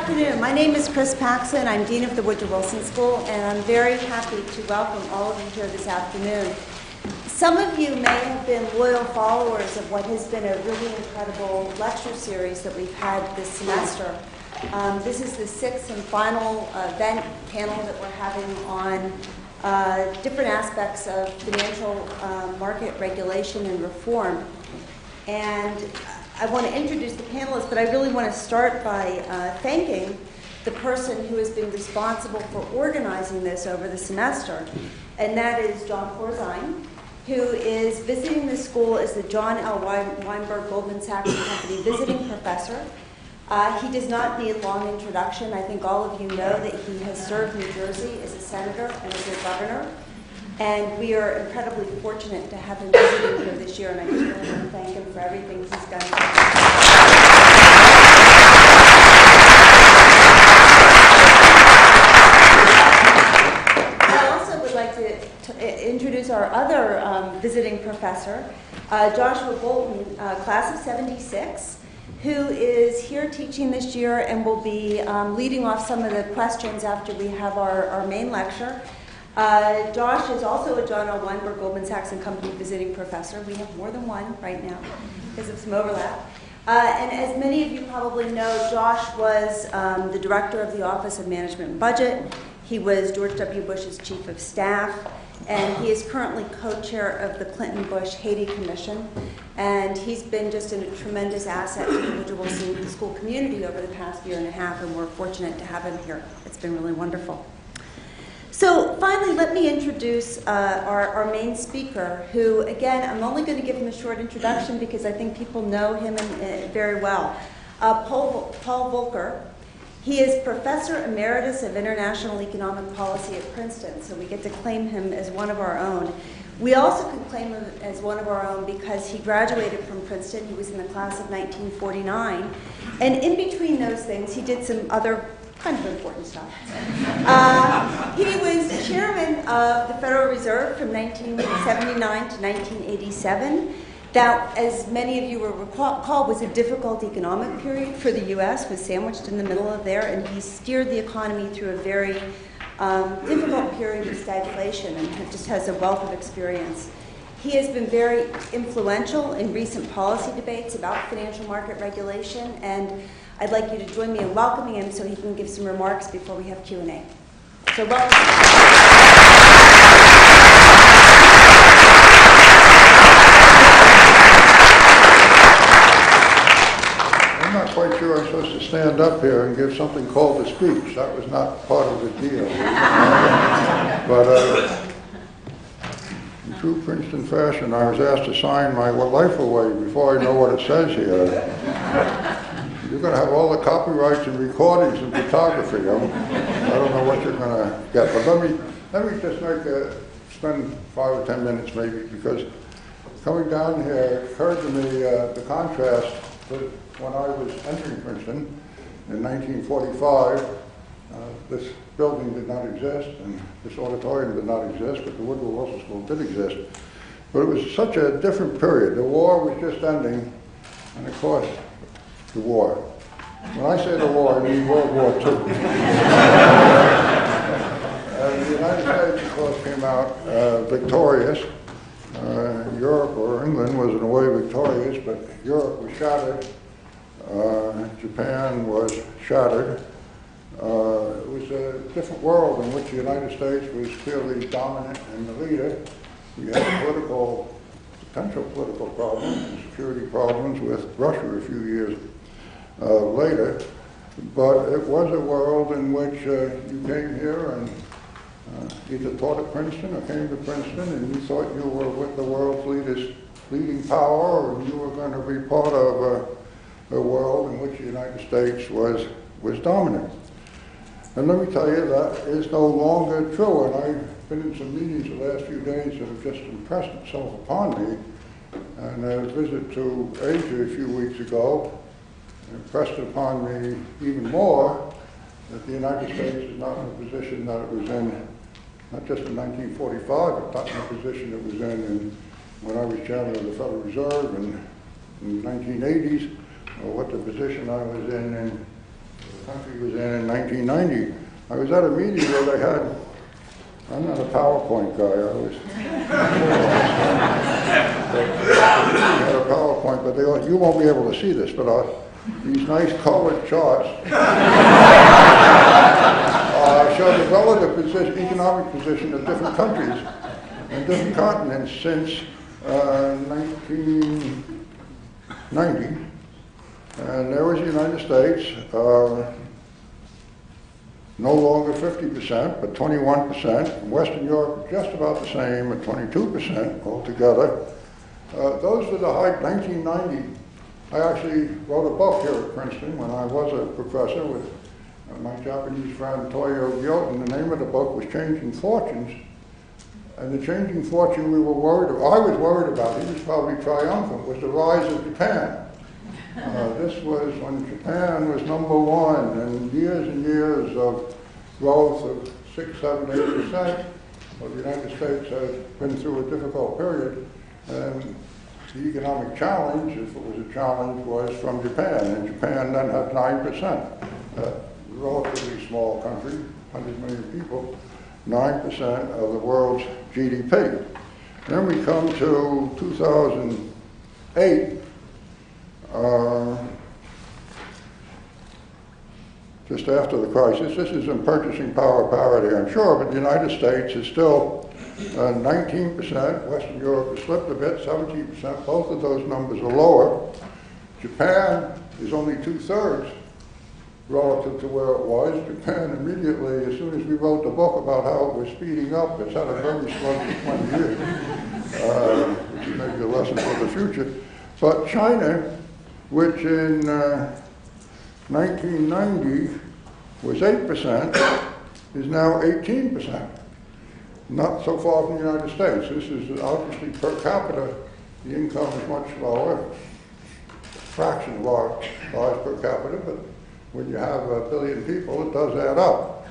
afternoon. My name is Chris Paxson. I'm Dean of the Woodrow Wilson School, and I'm very happy to welcome all of you here this afternoon. Some of you may have been loyal followers of what has been a really incredible lecture series that we've had this semester. This is the sixth and final event panel that we're having on different aspects of financial market regulation and reform. And I want to introduce the panelists, but I really want to start by thanking the person who has been responsible for organizing this over the semester, and that is John Corzine, who is visiting the school as the John L. Weinberg Goldman Sachs Company visiting professor. He does not need long introduction. I think all of you know that he has served New Jersey as a senator and as a governor. And we are incredibly fortunate to have him visiting here this year, and I just really want to thank him for everything he's done. I also would like to introduce our other visiting professor, Joshua Bolton, class of 76, who is here teaching this year and will be leading off some of the questions after we have our main lecture. Josh is also a John L. Weinberg Goldman Sachs and Company visiting professor. We have more than one right now because of some overlap. And as many of you probably know, Josh was the director of the Office of Management and Budget. He was George W. Bush's chief of staff, and he is currently co-chair of the Clinton-Bush Haiti Commission. And he's been just a tremendous asset to the Woodrow Wilson School community over the past year and a half, and we're fortunate to have him here. It's been really wonderful. So finally, let me introduce our main speaker, who, again, I'm only going to give him a short introduction because I think people know him very well. Paul Volcker. He is Professor Emeritus of International Economic Policy at Princeton, so we get to claim him as one of our own. We also can claim him as one of our own because he graduated from Princeton. He was in the class of 1949. And in between those things, he did some other kind of important stuff. He was chairman of the Federal Reserve from 1979 to 1987. That, as many of you will recall, was a difficult economic period for the U.S., was sandwiched in the middle of there, and he steered the economy through a very difficult period of stagflation and just has a wealth of experience. He has been very influential in recent policy debates about financial market regulation, and I'd like you to join me in welcoming him so he can give some remarks before we have Q&A. So welcome. I'm not quite sure I'm supposed to stand up here and give something called a speech. That was not part of the deal. But in true Princeton fashion, I was asked to sign my life away before I know what it says here. You're going to have all the copyrights and recordings and photography. I don't know what you're going to get. But let me just spend 5 or 10 minutes maybe, because coming down here, it occurred to me the contrast with when I was entering Princeton in 1945. This building did not exist, and this auditorium did not exist, but the Woodrow Wilson School did exist. But it was such a different period. The war was just ending, and of course, the war. When I say the war, I mean World War II. And the United States, of course, came out victorious. Europe, or England, was in a way victorious, but Europe was shattered. Japan was shattered. It was a different world in which the United States was clearly dominant and the leader. We had potential political problems and security problems with Russia a few years later. But it was a world in which you came here and either taught at Princeton or came to Princeton, and you thought you were with the world's leading power, or you were going to be part of a world in which the United States was dominant. And let me tell you, that is no longer true. And I've been in some meetings the last few days that have just impressed itself upon me. And a visit to Asia a few weeks ago impressed upon me even more that the United States is not in the position that it was in, not just in 1945, but not in the position it was in when I was chairman of the Federal Reserve in the 1980s, or what the position I was in the country was in 1990. I was at a meeting where they had, I'm not a PowerPoint guy, I was, they had a PowerPoint, but you won't be able to see this, but these nice colored charts show the relative position, economic position of different countries and different continents since 1990. And there was the United States, no longer 50%, but 21%. Western Europe, just about the same at 22% altogether. Those were the high, 1990. I actually wrote a book here at Princeton when I was a professor with my Japanese friend Toyo Gyoten. The name of the book was Changing Fortunes. And the changing fortune we were worried about, I was worried about, he was probably triumphant, was the rise of Japan. This was when Japan was #1, and years of growth of 6, 7, 8%. Well, the United States has been through a difficult period, and the economic challenge, if it was a challenge, was from Japan, and Japan then had 9%. Relatively small country, 100 million people, 9% of the world's GDP. Then we come to 2008, just after the crisis. This is in purchasing power parity, I'm sure, but the United States is still 19%. Western Europe has slipped a bit, 17%. Both of those numbers are lower. Japan is only 2/3 relative to where it was. Japan immediately, as soon as we wrote the book about how it was speeding up, it's had a very sluggish 20 years, which is maybe a lesson for the future. But China, which in 1990 was 8%, is now 18%. Not so far from the United States. This is obviously per capita, the income is much lower, fraction of our lives per capita, but when you have 1 billion people, it does add up.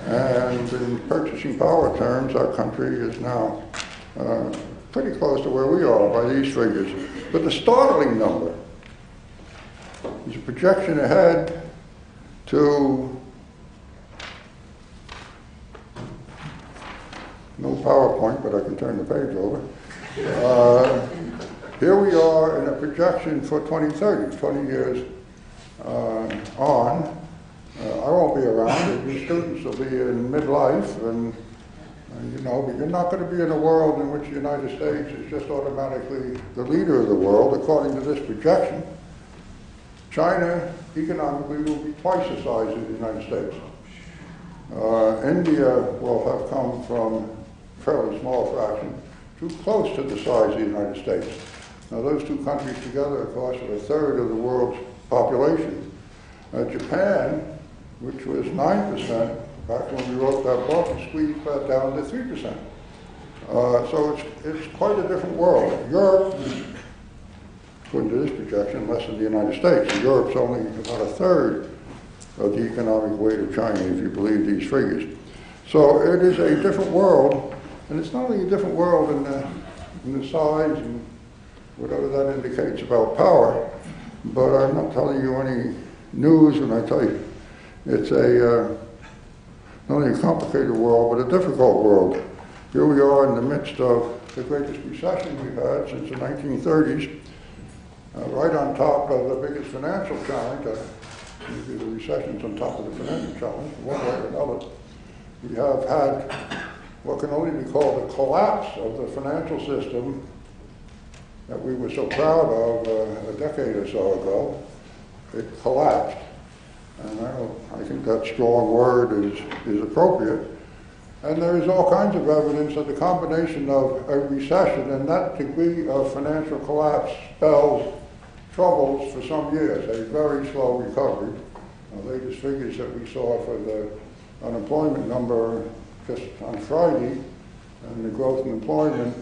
And in purchasing power terms, our country is now pretty close to where we are by these figures. But the startling number is a projection ahead to no PowerPoint, but I can turn the page over. Here we are in a projection for 2030, 20 years on. I won't be around. The students will be in midlife, and but you're not going to be in a world in which the United States is just automatically the leader of the world, according to this projection. China, economically, will be twice the size of the United States. India will have come from a fairly small fraction to close to the size of the United States. Now, those two countries together, of course, are 1/3 of the world's population. Japan, which was 9%, back when we wrote that book, squeezed that down to 3%. So it's quite a different world. Europe, according to this projection, less than the United States. Europe's only about 1/3 of the economic weight of China, if you believe these figures. So it is a different world, and it's not only a different world in the size and whatever that indicates about power, but I'm not telling you any news when I tell you it's not only a complicated world, but a difficult world. Here we are in the midst of the greatest recession we've had since the 1930s, right on top of the biggest financial challenge. Maybe the recession's on top of the financial challenge, one way or another. We have had what can only be called a collapse of the financial system that we were so proud of a decade or so ago. It collapsed. And I think that strong word is appropriate. And there is all kinds of evidence that the combination of a recession and that degree of financial collapse spells troubles for some years, a very slow recovery. The latest figures that we saw for the unemployment number just on Friday and the growth in employment,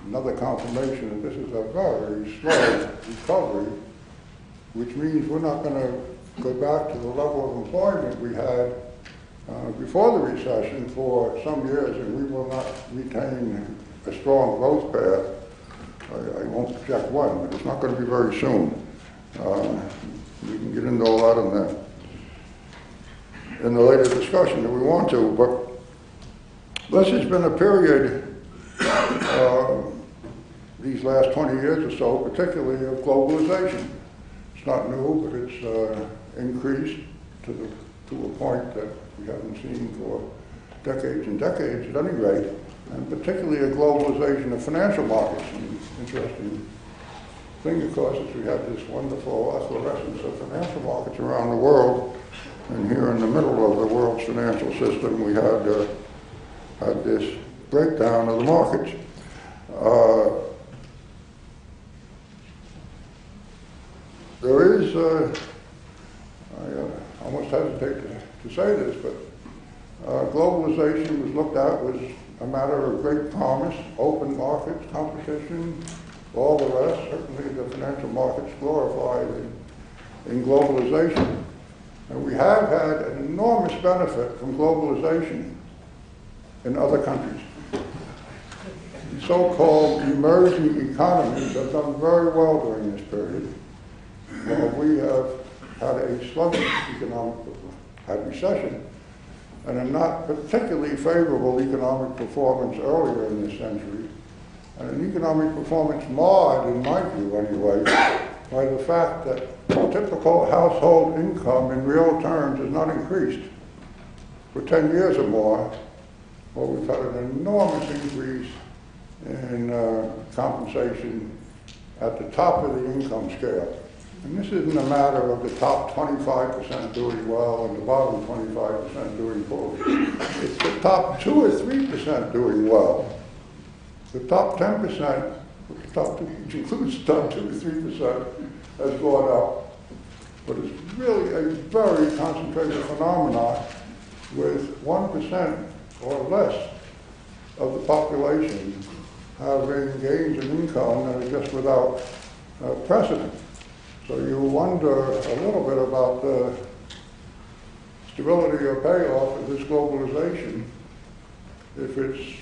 another confirmation that this is a very slow recovery, which means we're not going to go back to the level of employment we had before the recession for some years, and we will not retain a strong growth path. I won't project when, but it's not going to be very soon. We can get into a lot of that. in the later discussion if we want to, but this has been a period, these last 20 years or so, particularly of globalization. It's not new, but it's increased to a point that we haven't seen for decades and decades at any rate, and particularly a globalization of financial markets. An interesting thing, of course, is we have this wonderful efflorescence of financial markets around the world, and here in the middle of the world's financial system, we had this breakdown of the markets. There is, I almost hesitate to say this, but globalization was looked at was a matter of great promise, open markets, competition, all the rest. Certainly the financial markets glorified in globalization. And we have had an enormous benefit from globalization in other countries. The so-called emerging economies have done very well during this period. While we have had a sluggish economic recession and a not particularly favorable economic performance earlier in this century, and an economic performance marred, in my view anyway, by the fact that typical household income in real terms has not increased for 10 years or more. Well, we've had an enormous increase in compensation at the top of the income scale. And this isn't a matter of the top 25% doing well and the bottom 25% doing poorly. It's the top 2 or 3% doing well. The top 10%, which includes the top 2 or 3%, has gone up. But it's really a very concentrated phenomenon with 1% or less of the population having gains in income that are just without precedent. So you wonder a little bit about the stability or payoff of this globalization, if it's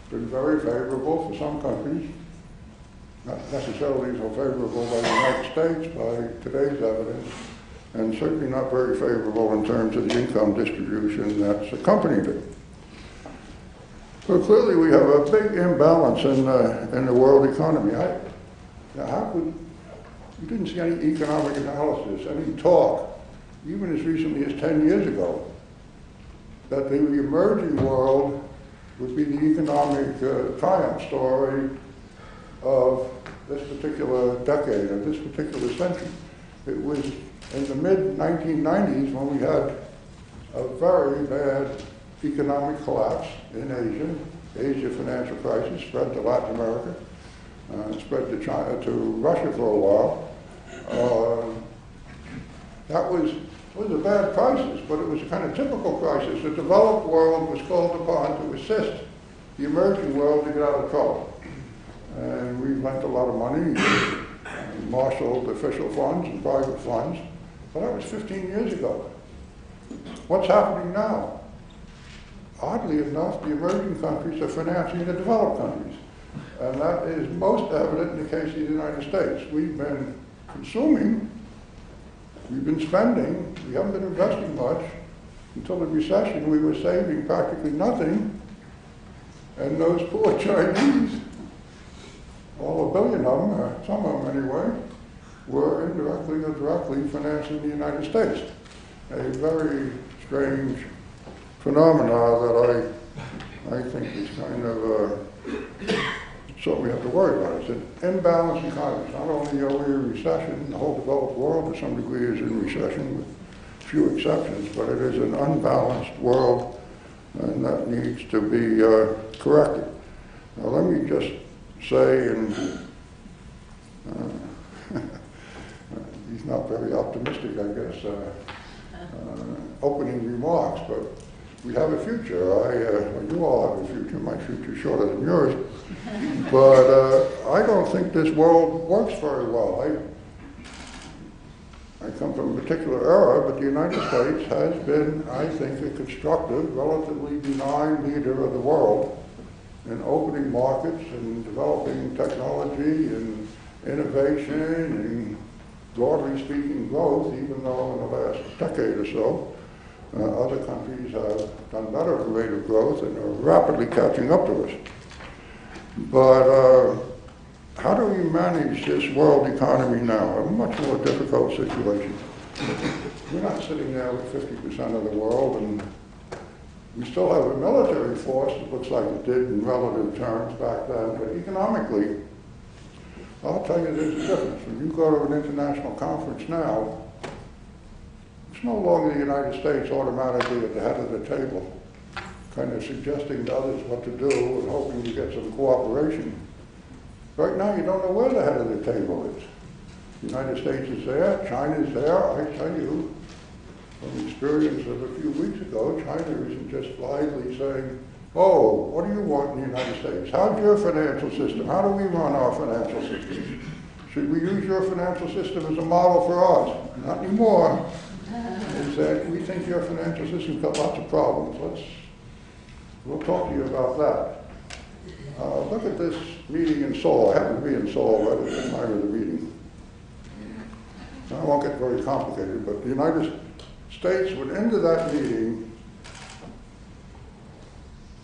been very favorable for some countries, not necessarily so favorable by the United States by today's evidence, and certainly not very favorable in terms of the income distribution that's accompanied it. So clearly we have a big imbalance in the world economy. You didn't see any economic analysis, any talk, even as recently as 10 years ago, that the emerging world would be the economic triumph story of this particular decade, of this particular century. It was in the mid-1990s when we had a very bad economic collapse in Asia. Asia financial crisis spread to Latin America, spread to China, to Russia for a while. That was a bad crisis, but it was a kind of typical crisis. The developed world was called upon to assist the emerging world to get out of trouble. And we lent a lot of money, and marshaled official funds and private funds, but that was 15 years ago. What's happening now? Oddly enough, the emerging countries are financing the developed countries. And that is most evident in the case of the United States. We've been consuming, we've been spending, we haven't been investing much. Until the recession, we were saving practically nothing. And those poor Chinese, all a billion of them, or some of them anyway, were indirectly or directly financing the United States. A very strange phenomena that I think is kind of something we have to worry about. It's an imbalanced economy. Not only are we in recession, the whole developed world to some degree is in recession with few exceptions, but it is an unbalanced world, and that needs to be corrected. Now let me just say, and he's not very optimistic, I guess, opening remarks, but we have a future. Well, you all have a future. My future's shorter than yours. But I don't think this world works very well. I come from a particular era, but the United States has been, I think, a constructive, relatively benign leader of the world in opening markets and developing technology and innovation and, broadly speaking, growth, even though in the last decade or so, Other countries have done better at the rate of growth and are rapidly catching up to us. But how do we manage this world economy now? A much more difficult situation. We're not sitting there with 50% of the world, and we still have a military force that looks like it did in relative terms back then, but economically, I'll tell you there's a difference. When you go to an international conference now, it's no longer the United States automatically at the head of the table, kind of suggesting to others what to do and hoping you get some cooperation. Right now, you don't know where the head of the table is. The United States is there, China is there. I tell you, from the experience of a few weeks ago, China isn't just blithely saying, oh, what do you want in the United States? How's your financial system? How do we run our financial system? Should we use your financial system as a model for ours? Not anymore. Is that we think your financial system's got lots of problems. We'll talk to you about that. Look at this meeting in Seoul. I happen to be in Seoul right at the time of the meeting. I won't get very complicated, but the United States would enter that meeting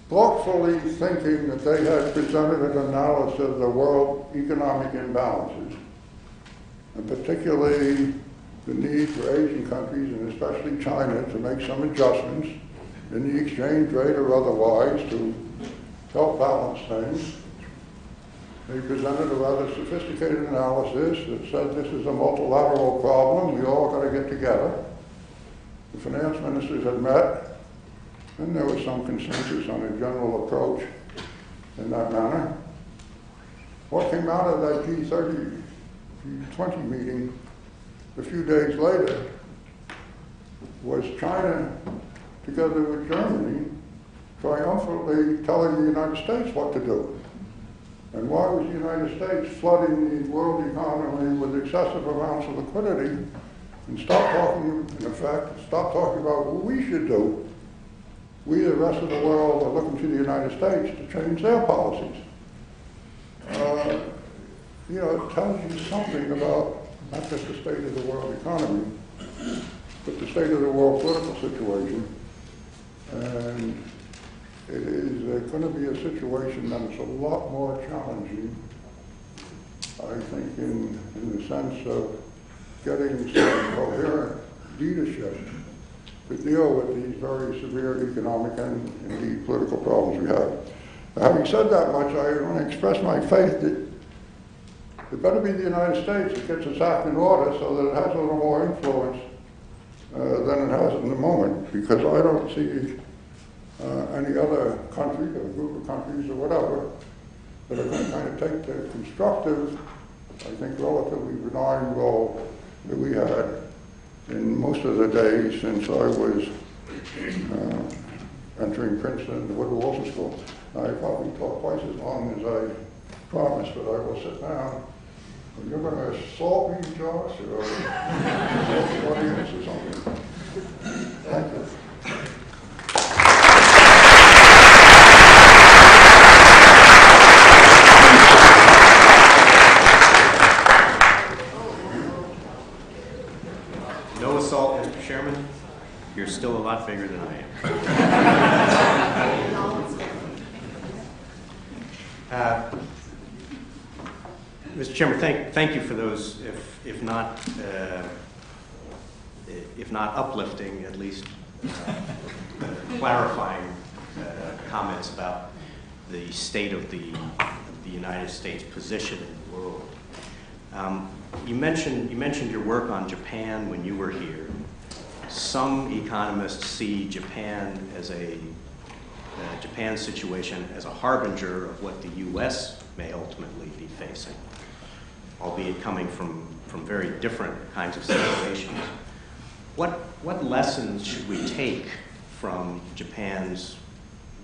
thoughtfully thinking that they had presented an analysis of the world economic imbalances, and particularly the need for Asian countries, and especially China, to make some adjustments in the exchange rate or otherwise to help balance things. They presented a rather sophisticated analysis that said this is a multilateral problem, we all got to get together. The finance ministers had met, and there was some consensus on a general approach in that manner. What came out of that G30, G20 meeting a few days later was China, together with Germany, triumphantly telling the United States what to do. And why was the United States flooding the world economy with excessive amounts of liquidity and stop talking about what we should do? We, the rest of the world, are looking to the United States to change their policies. It tells you something about not just the state of the world economy, but the state of the world political situation. And it is going to be a situation that is a lot more challenging, I think, in the sense of getting some coherent leadership to deal with these very severe economic and indeed political problems we have. Now, having said that much, I want to express my faith that it better be the United States that gets its act in order so that it has a little more influence than it has in the moment, because I don't see any other country or group of countries or whatever that are going to kind of take the constructive, I think, relatively benign role that we had in most of the days since I was entering Princeton and the Woodrow Wilson School. I probably talk twice as long as I promised, but I will sit down. You're going to assault me, Josh, or assault the audience or something. Thank you. No assault, Mr. Chairman. You're still a lot bigger than I am. Mr. Chairman, thank you for those, if not uplifting, at least clarifying comments about the state of the United States position in the world. You mentioned your work on Japan when you were here. Some economists see Japan as Japan's situation as a harbinger of what the U.S. may ultimately be facing, albeit coming from very different kinds of situations. What lessons should we take from Japan's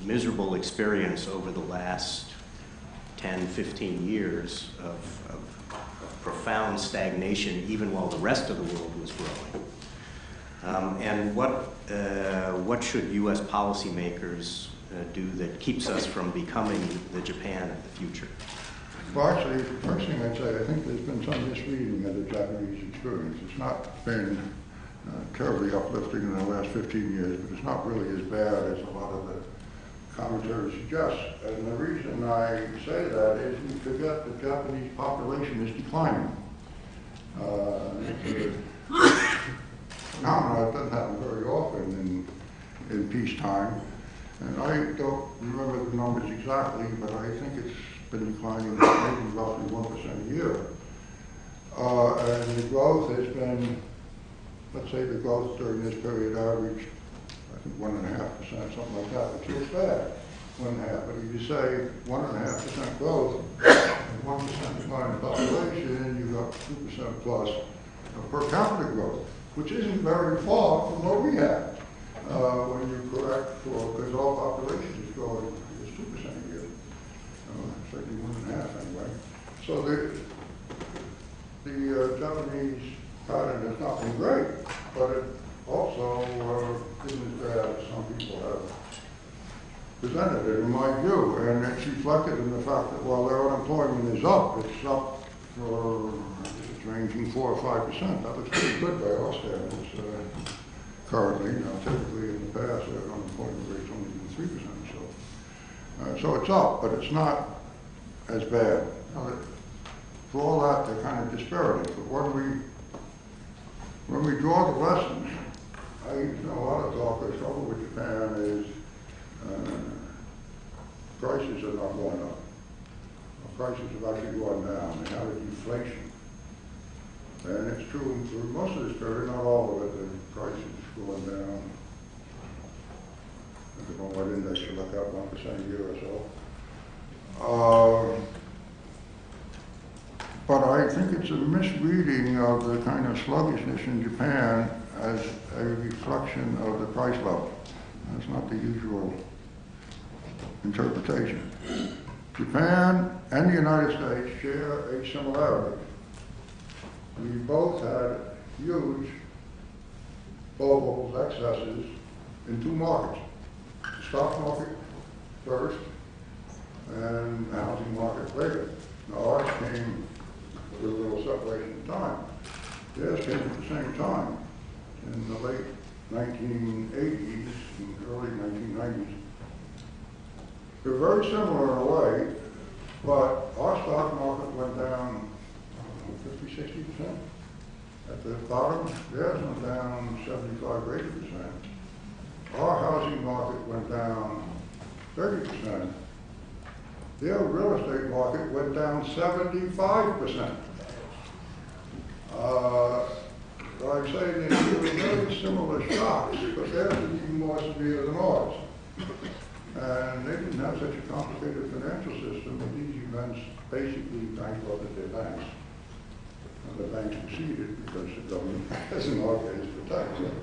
miserable experience over the last 10, 15 years of profound stagnation, even while the rest of the world was growing? And what should U.S. policymakers do that keeps us from becoming the Japan of the future? Well, actually, the first thing I'd say, I think there's been some misreading of the Japanese experience. It's not been terribly uplifting in the last 15 years, but it's not really as bad as a lot of the commentary suggests. And the reason I say that is we forget the Japanese population is declining. It's a phenomenon that doesn't happen very often in peacetime. And I don't remember the numbers exactly, but I think it's been declining maybe roughly 1% a year. And the growth has been, let's say the growth during this period averaged, I think 1.5%, something like that, which is bad, 1.5. But if you say 1.5% growth and 1% decline in population, you've got 2% plus of per capita growth, which isn't very far from what we have. When you correct for, because all population is growing, it's 2% a year, certainly 1.5 anyway. So the Japanese pattern has not been great, but it also isn't as bad as some people have presented it, in my view. And it's reflected in the fact that while their unemployment is up, it's up for, I guess it's ranging 4 or 5%. That looks pretty good by our standards. Currently, typically in the past, their unemployment rate's only been 3% or so. So it's up, but it's not as bad. Now, for all that, they're kind of disparities. But when we draw the lessons, a lot of talk, the trouble with Japan is prices are not going up. Prices have actually gone down. They have a deflation. And it's true for most of this period, not all of it, the prices going down. I don't know what index you look at, 1% a year or so. But I think it's a misreading of the kind of sluggishness in Japan as a reflection of the price level. That's not the usual interpretation. Japan and the United States share a similarity. We both had huge global excesses in two markets. The stock market first and the housing market later. Now ours came with a little separation in time. Theirs came at the same time in the late 1980s and early 1990s. They're very similar in a way, but our stock market went down 50, 60%. At the bottom, theirs went down 75 or 80%. Our housing market went down 30%. Their real estate market went down 75%. I say they were very similar shocks, but theirs is even more severe than ours. And they didn't have such a complicated financial system, but these events basically bankrupted their banks. And the banks succeeded because the government, as in our case, protected them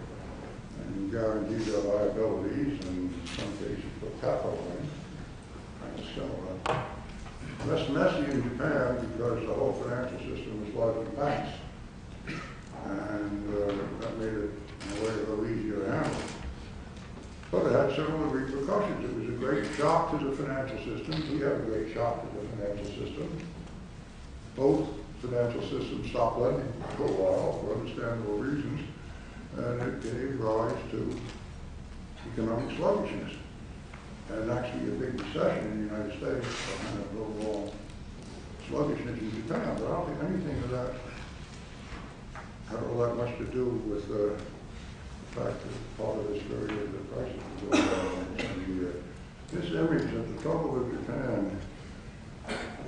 and guaranteed their liabilities and in some cases put capital in. So less messy in Japan because the whole financial system was largely banks. And that made it in a way a little easier to handle. But it had similar repercussions. It was a great shock to the financial system. We had a great shock to the financial system. Both financial systems stopped lending for a while for understandable reasons, and it gave rise to economic sluggishness. And actually a big recession in the United States, and an overall sluggishness in Japan. But I don't think anything of that had all that much to do with the fact that part of this period the prices were going down every year. This image at the trouble with Japan,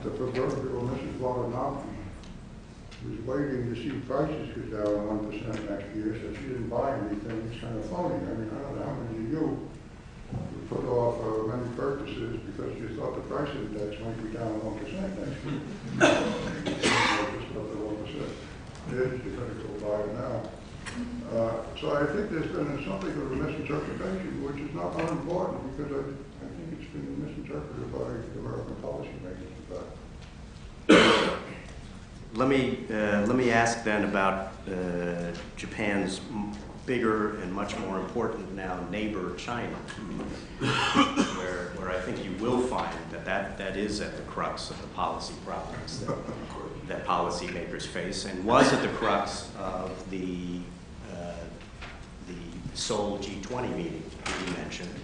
the proverbial Mrs. Watanabe was waiting to see prices go down 1% next year, so she didn't buy anything. It's kind of phony. I mean, I don't know how many of you would put off many purchases because you thought the price index might be down 1% next year. Just about the 1%. You're going to go buy it now. So I think there's been something of a misinterpretation, which is not unimportant because I think it's been misinterpreted by the American policymakers. Let me ask then about Japan's bigger and much more important now neighbor, China, where I think you will find that is at the crux of the policy problems that policymakers face, and was at the crux of the Seoul G20 meeting that you mentioned,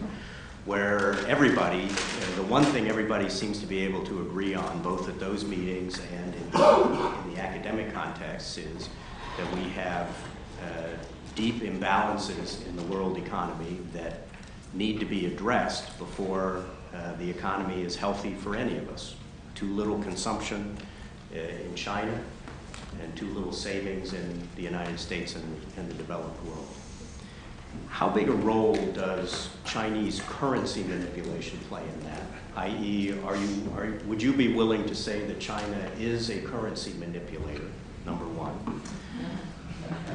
where everybody, the one thing everybody seems to be able to agree on, both at those meetings and in the academic context, is that we have deep imbalances in the world economy that need to be addressed before the economy is healthy for any of us. Too little consumption in China and too little savings in the United States and the developed world. How big a role does Chinese currency manipulation play in that? I.e., would you be willing to say that China is a currency manipulator, number one?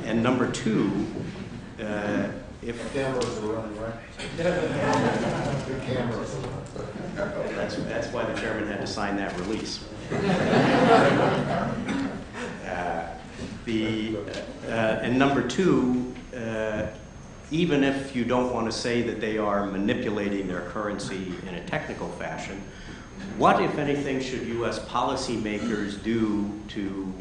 And number two, if cameras are running, right? The cameras. That's why the chairman had to sign that release. And number two, even if you don't want to say that they are manipulating their currency in a technical fashion, what, if anything, should U.S. policymakers do to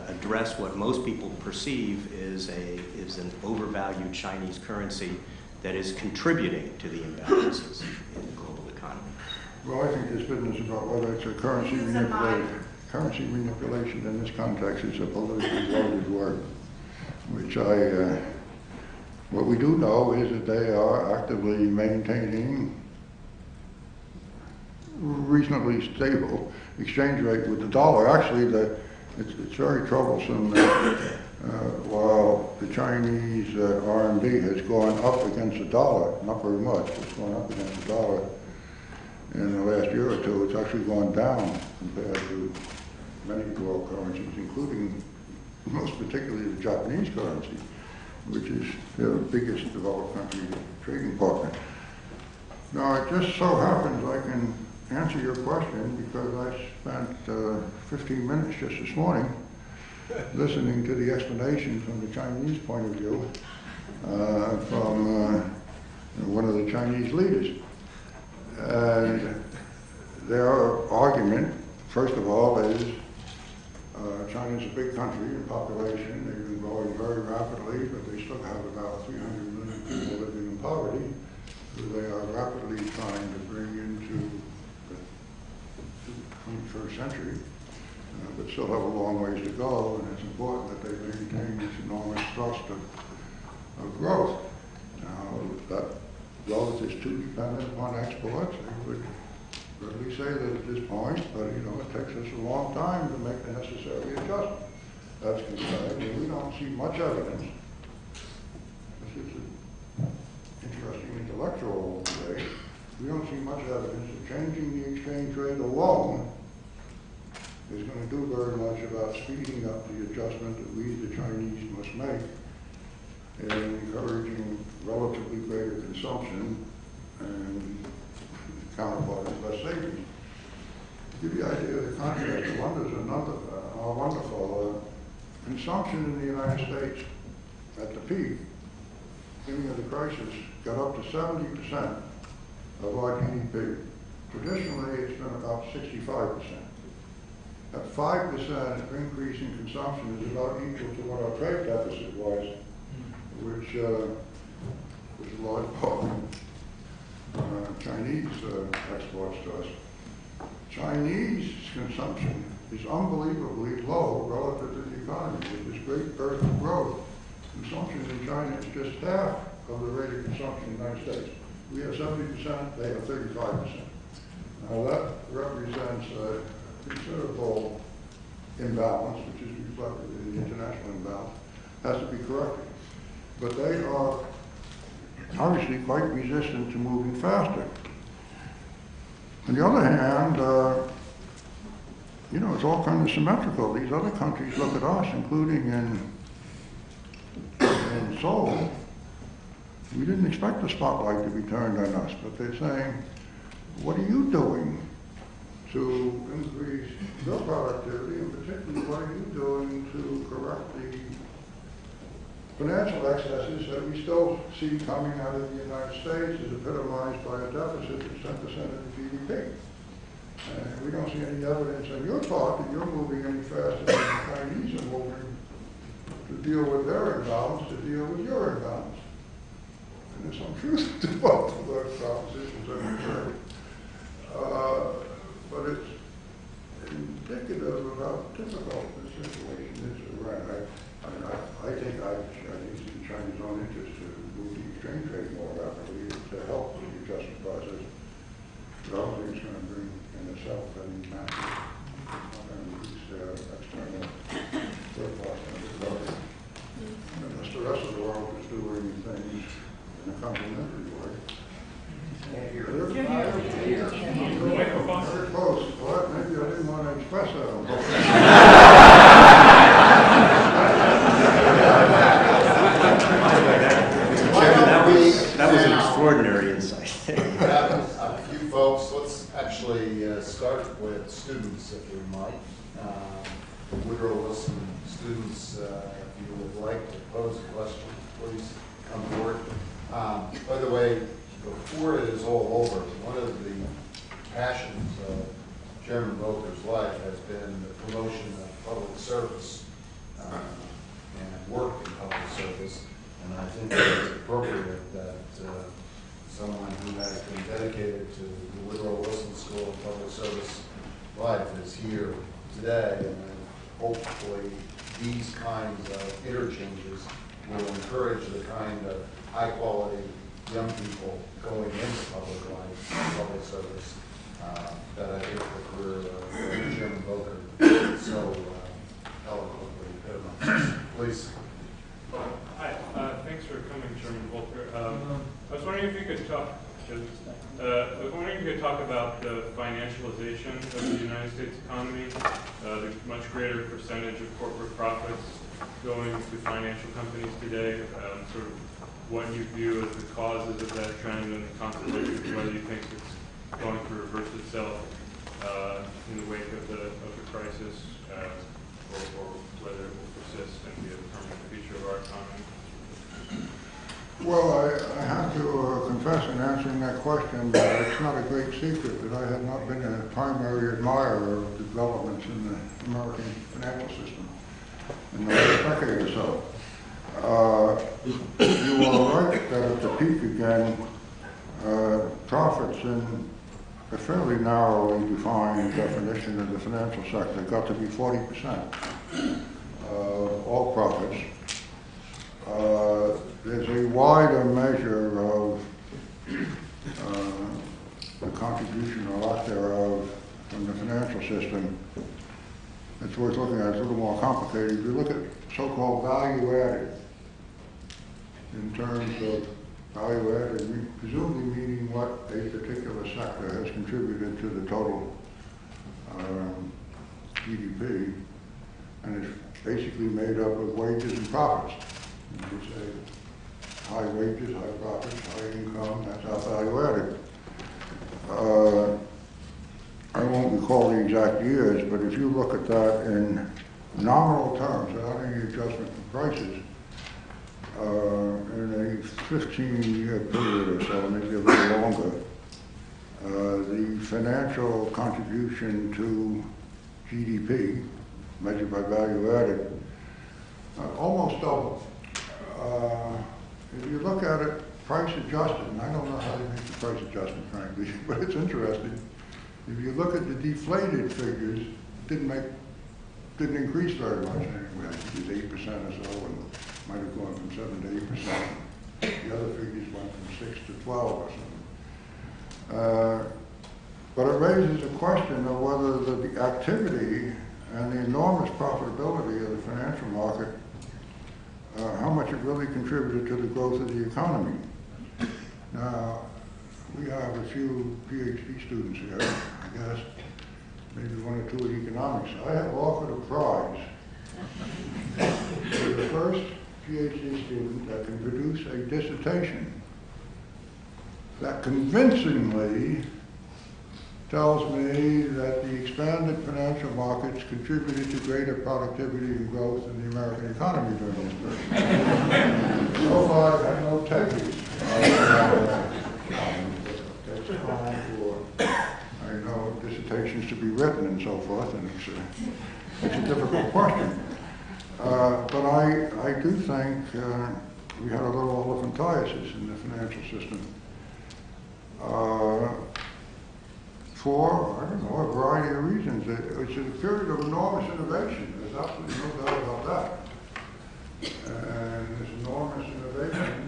address what most people perceive is an overvalued Chinese currency that is contributing to the imbalances in the global economy? Well, I think this business about whether it's a currency manipulation. Currency manipulation in this context is a politically loaded word, which what we do know is that they are actively maintaining reasonably stable exchange rate with the dollar. Actually, it's very troublesome that while the Chinese RMB has gone up against the dollar, not very much, it's gone up against the dollar in the last year or two, it's actually gone down compared to many world currencies, including most particularly the Japanese currency, which is their biggest developed country trading partner. Now, it just so happens I can answer your question because I spent 15 minutes just this morning listening to the explanation from the Chinese point of view from one of the Chinese leaders. And their argument, first of all, is China's a big country in population. They've been growing very rapidly, but they still have about 300 million people living in poverty, who they are rapidly trying to bring into the 21st century, but still have a long ways to go, and it's important that they maintain this enormous thrust of growth. Now, that growth is too dependent upon exports. They would really say that at this point, but it takes us a long time to make the necessary adjustment. That's concerned, and we don't see much evidence. This is an interesting intellectual debate. We don't see much evidence that changing the exchange rate alone is going to do very much about speeding up the adjustment that we, the Chinese, must make in encouraging relatively greater consumption and counterpart is less savings. To give you an idea of the contrast, the wonders are wonderful. Consumption in the United States at the peak, beginning of the crisis, got up to 70% of our GDP. Traditionally, it's been about 65%. That 5% increase in consumption is about equal to what our trade deficit was, which was a large part of Chinese exports to us. Chinese consumption is unbelievably low relative to the economy. With this great burst of growth, consumption in China is just half of the rate of consumption in the United States. We have 70%, they have 35%. Now that represents a considerable imbalance, which is reflected in the international imbalance, has to be corrected. But they are obviously quite resistant to moving faster. On the other hand, it's all kind of symmetrical. These other countries look at us, including in Seoul. We didn't expect the spotlight to be turned on us, but they're saying, what are you doing to increase your productivity, and particularly what are you doing to correct the financial excesses that we still see coming out of the United States is epitomized by a deficit of 10% of the GDP. And we don't see any evidence on your part that you're moving any faster than the Chinese are moving to deal with their imbalance, to deal with your imbalance. And there's some truth to both of those propositions, I'm sure. But it's indicative of how difficult the situation is around. I think I see the Chinese own interest to move the exchange rate more rapidly to help with the adjustment process. But I don't think it's going to bring in itself any massive, not going to reduce their external surplus and development. Unless the rest of the world is doing things in a complementary way. Very close. Well, maybe I didn't want to express that on That was an extraordinary insight. A few folks, let's actually start with students, if we might. Woodrow Wilson students, if you would like to pose a question, please come forward. By the way, before it is all over, one of the passions of Chairman Volker's life has been the promotion of public service and work in public service. And I think it's appropriate that someone who has been dedicated to the Woodrow Wilson School of Public Service life is here today. And hopefully these kinds of interchanges will encourage the kind of high-quality young people going into public life, public service, that I think the career of Chairman Volker so eloquently epitomises. Please. Hi, thanks for coming, Chairman Volker. I was wondering if you could talk. I was wondering if you could talk about the financialization of the United States economy, the much greater percentage of corporate profits going to financial companies today, sort of what you view as the causes of that trend and the consequences, whether you think it's going to reverse itself in the wake of the crisis, or whether it will persist and be a permanent feature of our economy. Well, I have to confess in answering that question that it's not a great secret that I have not been a primary admirer of developments in the American financial system in the last decade or so. You are right that at the peak again, profits in a fairly narrowly defined definition of the financial sector got to be 40%. All profits. There's a wider measure of the contribution or lack thereof from the financial system. It's worth looking at. It's a little more complicated. If you look at so-called value added, in terms of value added, presumably meaning what a particular sector has contributed to the total GDP, and it's basically made up of wages and profits. You could say high wages, high profits, high income, that's how value added. I won't recall the exact years, but if you look at that in nominal terms, without any adjustment for prices, in a 15-year period or so, maybe a little longer, the financial contribution to GDP, measured by value added, almost doubled. If you look at it price adjusted, and I don't know how they make the price adjustment, frankly, but it's interesting. If you look at the deflated figures, it didn't increase very much anyway. I think it was 8% or so, and might have gone from 7 to 8%. The other figures went from 6 to 12 or something. But it raises a question of whether the activity and the enormous profitability of the financial market, how much it really contributed to the growth of the economy. Now, we have a few PhD students here, I guess, maybe one or two in economics. I have offered a prize for the first PhD student that can produce a dissertation that convincingly tells me that the expanded financial markets contributed to greater productivity and growth in the American economy during this period. So far, I've had no takers. Takes time for, I know, dissertations to be written and so forth, and it's a difficult question. But I do think we had a little elephantiasis in the financial system. For, I don't know, a variety of reasons. It was a period of enormous innovation. There's absolutely no doubt about that. And this enormous innovation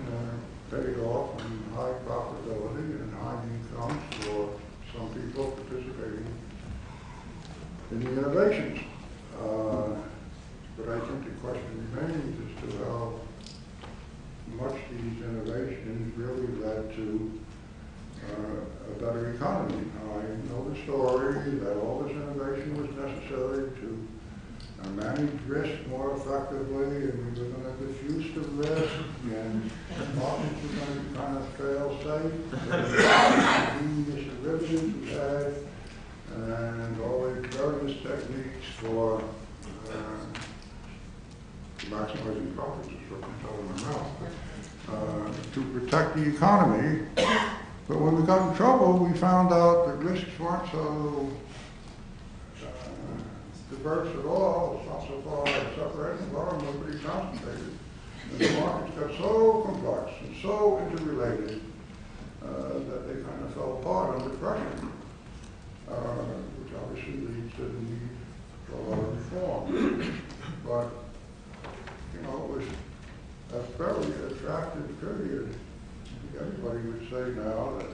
paid off in high profitability and high incomes for some people participating in the innovations. But I think the question remains as to how much these innovations really led to a better economy. Now, I know the story that all this innovation was necessary to manage risk more effectively, and we were going to diffuse the risk, and markets were going to be kind of fail-safe. These derivatives we had, and all the various techniques for maximizing profits, is what I'm telling my mouth, to protect the economy. But when we got in trouble, we found out that risks weren't so diverse at all. It's not so far separated. A lot of them were pretty concentrated. And the markets got so complex and so interrelated that they kind of fell apart under pressure, which obviously leads to the need for a lot of reform. But, you know, it was a very attractive period. Everybody would say now that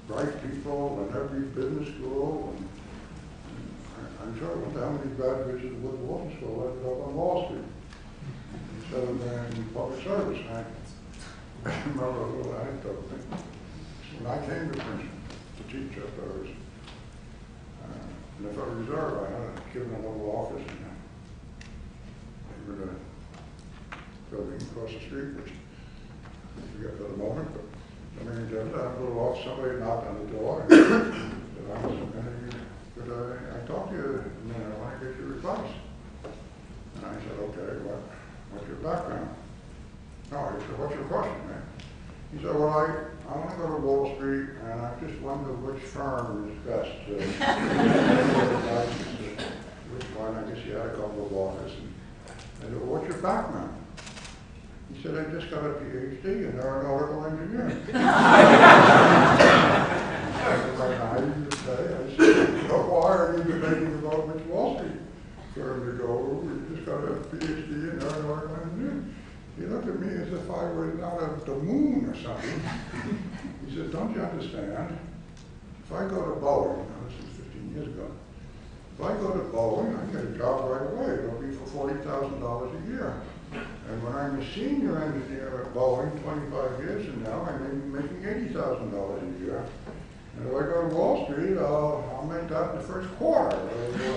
bright people in every business school, and I'm sure I wonder how many graduates of the Wood Walton School ended up on Wall Street instead of in public service. I remember a little anecdote thing. When I came to Princeton to teach up there was in the Federal Reserve, I had given a little office in the building across the street, which I forget for the moment, but somebody did. I had a little office, somebody knocked on the door and said, could I talk to you, and then I want to get your advice. And I said, okay, what's your background? No, he said, what's your question, man? He said, well, I want to go to Wall Street, and I just wonder which firm is best. Which one? I guess he had a couple of offers. And I said, well, what's your background? He said, I just got a PhD in aeronautical engineering. I said, why are you debating about which Wall Street firm to go? We just got a PhD in aeronautical engineering. He looked at me as if I was out of the moon or something. He said, don't you understand? If I go to Boeing, now this was 15 years ago, if I go to Boeing, I get a job right away. It'll be for $40,000 a year. And when I'm a senior engineer at Boeing 25 years from now, I may be making $80,000 a year. And if I go to Wall Street, I'll make that in the first quarter.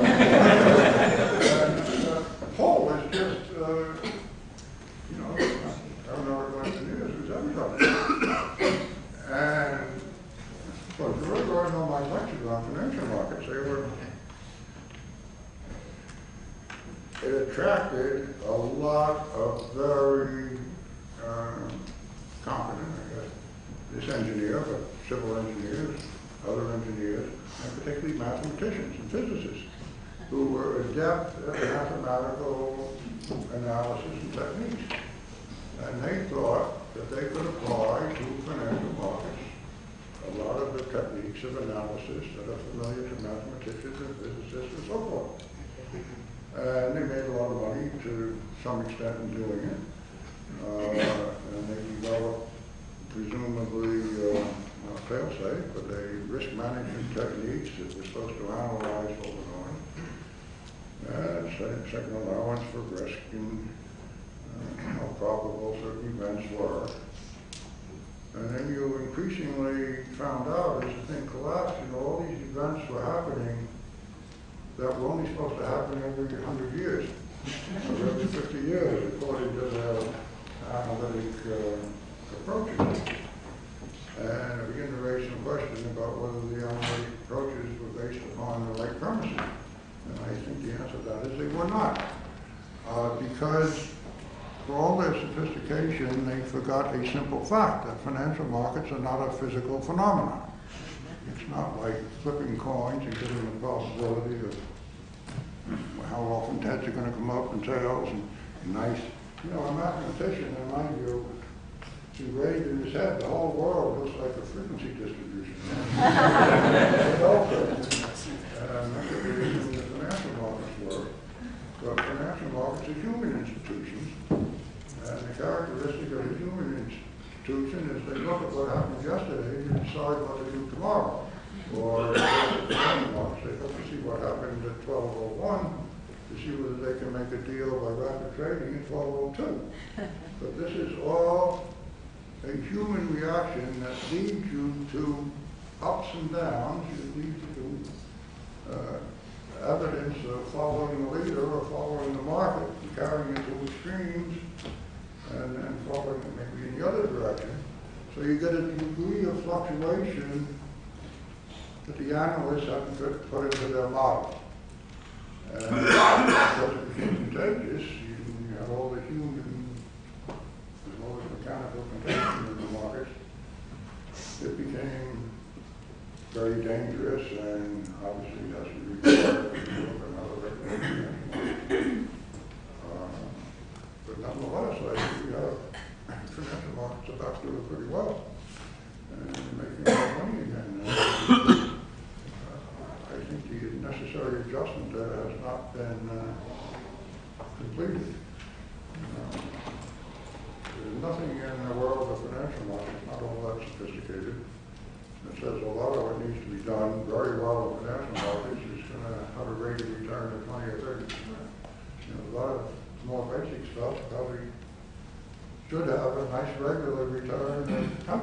And the whole is just, you know, aeronautical engineers who's everybody. And so if you were going on my lectures on financial markets, it attracted a lot of very competent, I guess, this engineer, but civil engineers, other engineers, and particularly mathematicians and physicists who were adept at mathematical analysis and techniques. And they thought that they could apply to financial markets a lot of the techniques of analysis that are familiar to mathematicians and physicists and so forth. And they made a lot of money to some extent in doing it. And they developed, presumably, not fail-safe, but they risk management techniques that were supposed to analyze what was on. And second allowance for risk and how probable certain events were. And then you increasingly found out as the thing collapsed, you know, all these events were happening that were only supposed to happen every 100 years, or every 50 years, according to the analytic approaches. And I begin to raise some questions about whether the analytic approaches were based upon the right premises. And I think the answer to that is they were not. Because for all their sophistication, they forgot a simple fact, that financial markets are not a physical phenomenon. It's not like flipping coins and getting the possibility of how often heads are going to come up and tails and nice You know, a mathematician, in my view, engraved in his head, the whole world looks like a frequency distribution. It's also, and that's the reason the financial markets work. But financial markets are human institutions, and the characteristic of a human institution is they look at what happened yesterday and decide what to do tomorrow. Or the financial markets, they look to see what happened at 12:01 to see whether they can make a deal by rapid trading at 12:02. But this is all a human reaction that leads you to ups and downs. It leads you to evidence of following the leader or following the market, and carrying it to extremes, and following it maybe in the other direction. So you get a degree of fluctuation that the analysts haven't put into their model. And because it became contagious, you have all the human, all the mechanical contagion in the markets. It became very dangerous, and obviously has to be required to look at another regulation. But nonetheless, I think we have financial markets about doing pretty well, and making more money again. I think the necessary adjustment there has not been completed. There's nothing in the world of financial markets, not all that sophisticated. It says a lot of what needs to be done very well in financial markets is going to have a rate of return of 20 or 30%. A lot of more basic stuff probably should have a nice regular return of 10%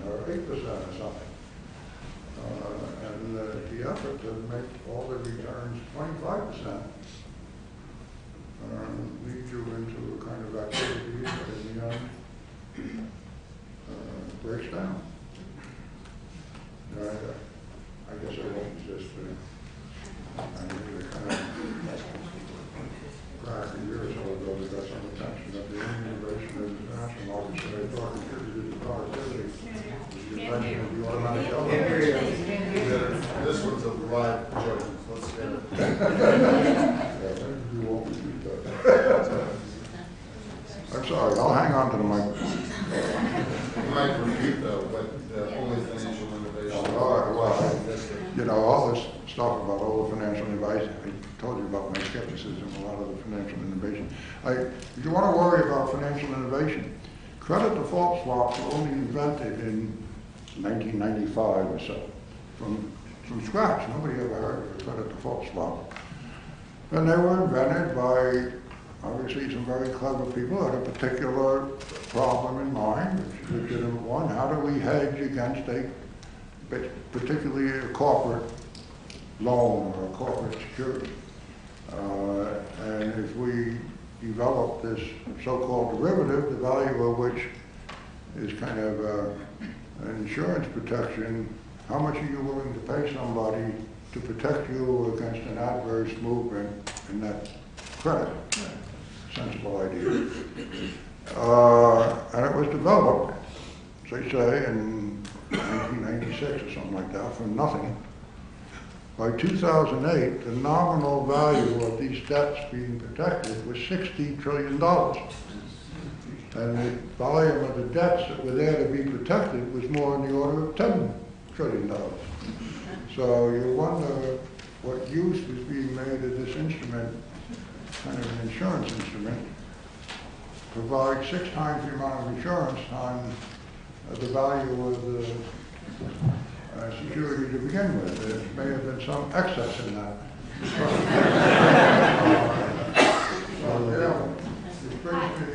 or 8% or something. And the effort to make all the returns 25% leads you into a kind of activity that in the end breaks down. I guess I won't just I usually kind of crack a year or so ago we got some attention that the innovation of the financial markets that I thought contributed to productivity was the invention of the automatic elevator. This one's a live joke. Let's get it. You won't repeat that. I'm sorry, I'll hang on to the microphone. You might repeat though, but only financial innovation. You know, all this stuff about all the financial innovation, I told you about my skepticism, a lot of the financial innovation. If you want to worry about financial innovation, credit default swaps were only invented in 1995 or so, from scratch. Nobody ever heard of a credit default swap. And they were invented by, obviously, some very clever people who had a particular problem in mind, which is a legitimate one. How do we hedge against particularly a corporate loan or a corporate security? And if we develop this so-called derivative, the value of which is kind of an insurance protection, how much are you willing to pay somebody to protect you against an adverse movement in that credit? Sensible idea. And it was developed, as they say, in 1996 or something like that, from nothing. By 2008, the nominal value of these debts being protected was $60 trillion. And the volume of the debts that were there to be protected was more in the order of $10 trillion. So you wonder what use was being made of this instrument, kind of an insurance instrument, provide 6 times the amount of insurance on the value of the security to begin with. There may have been some excess in that. It brings me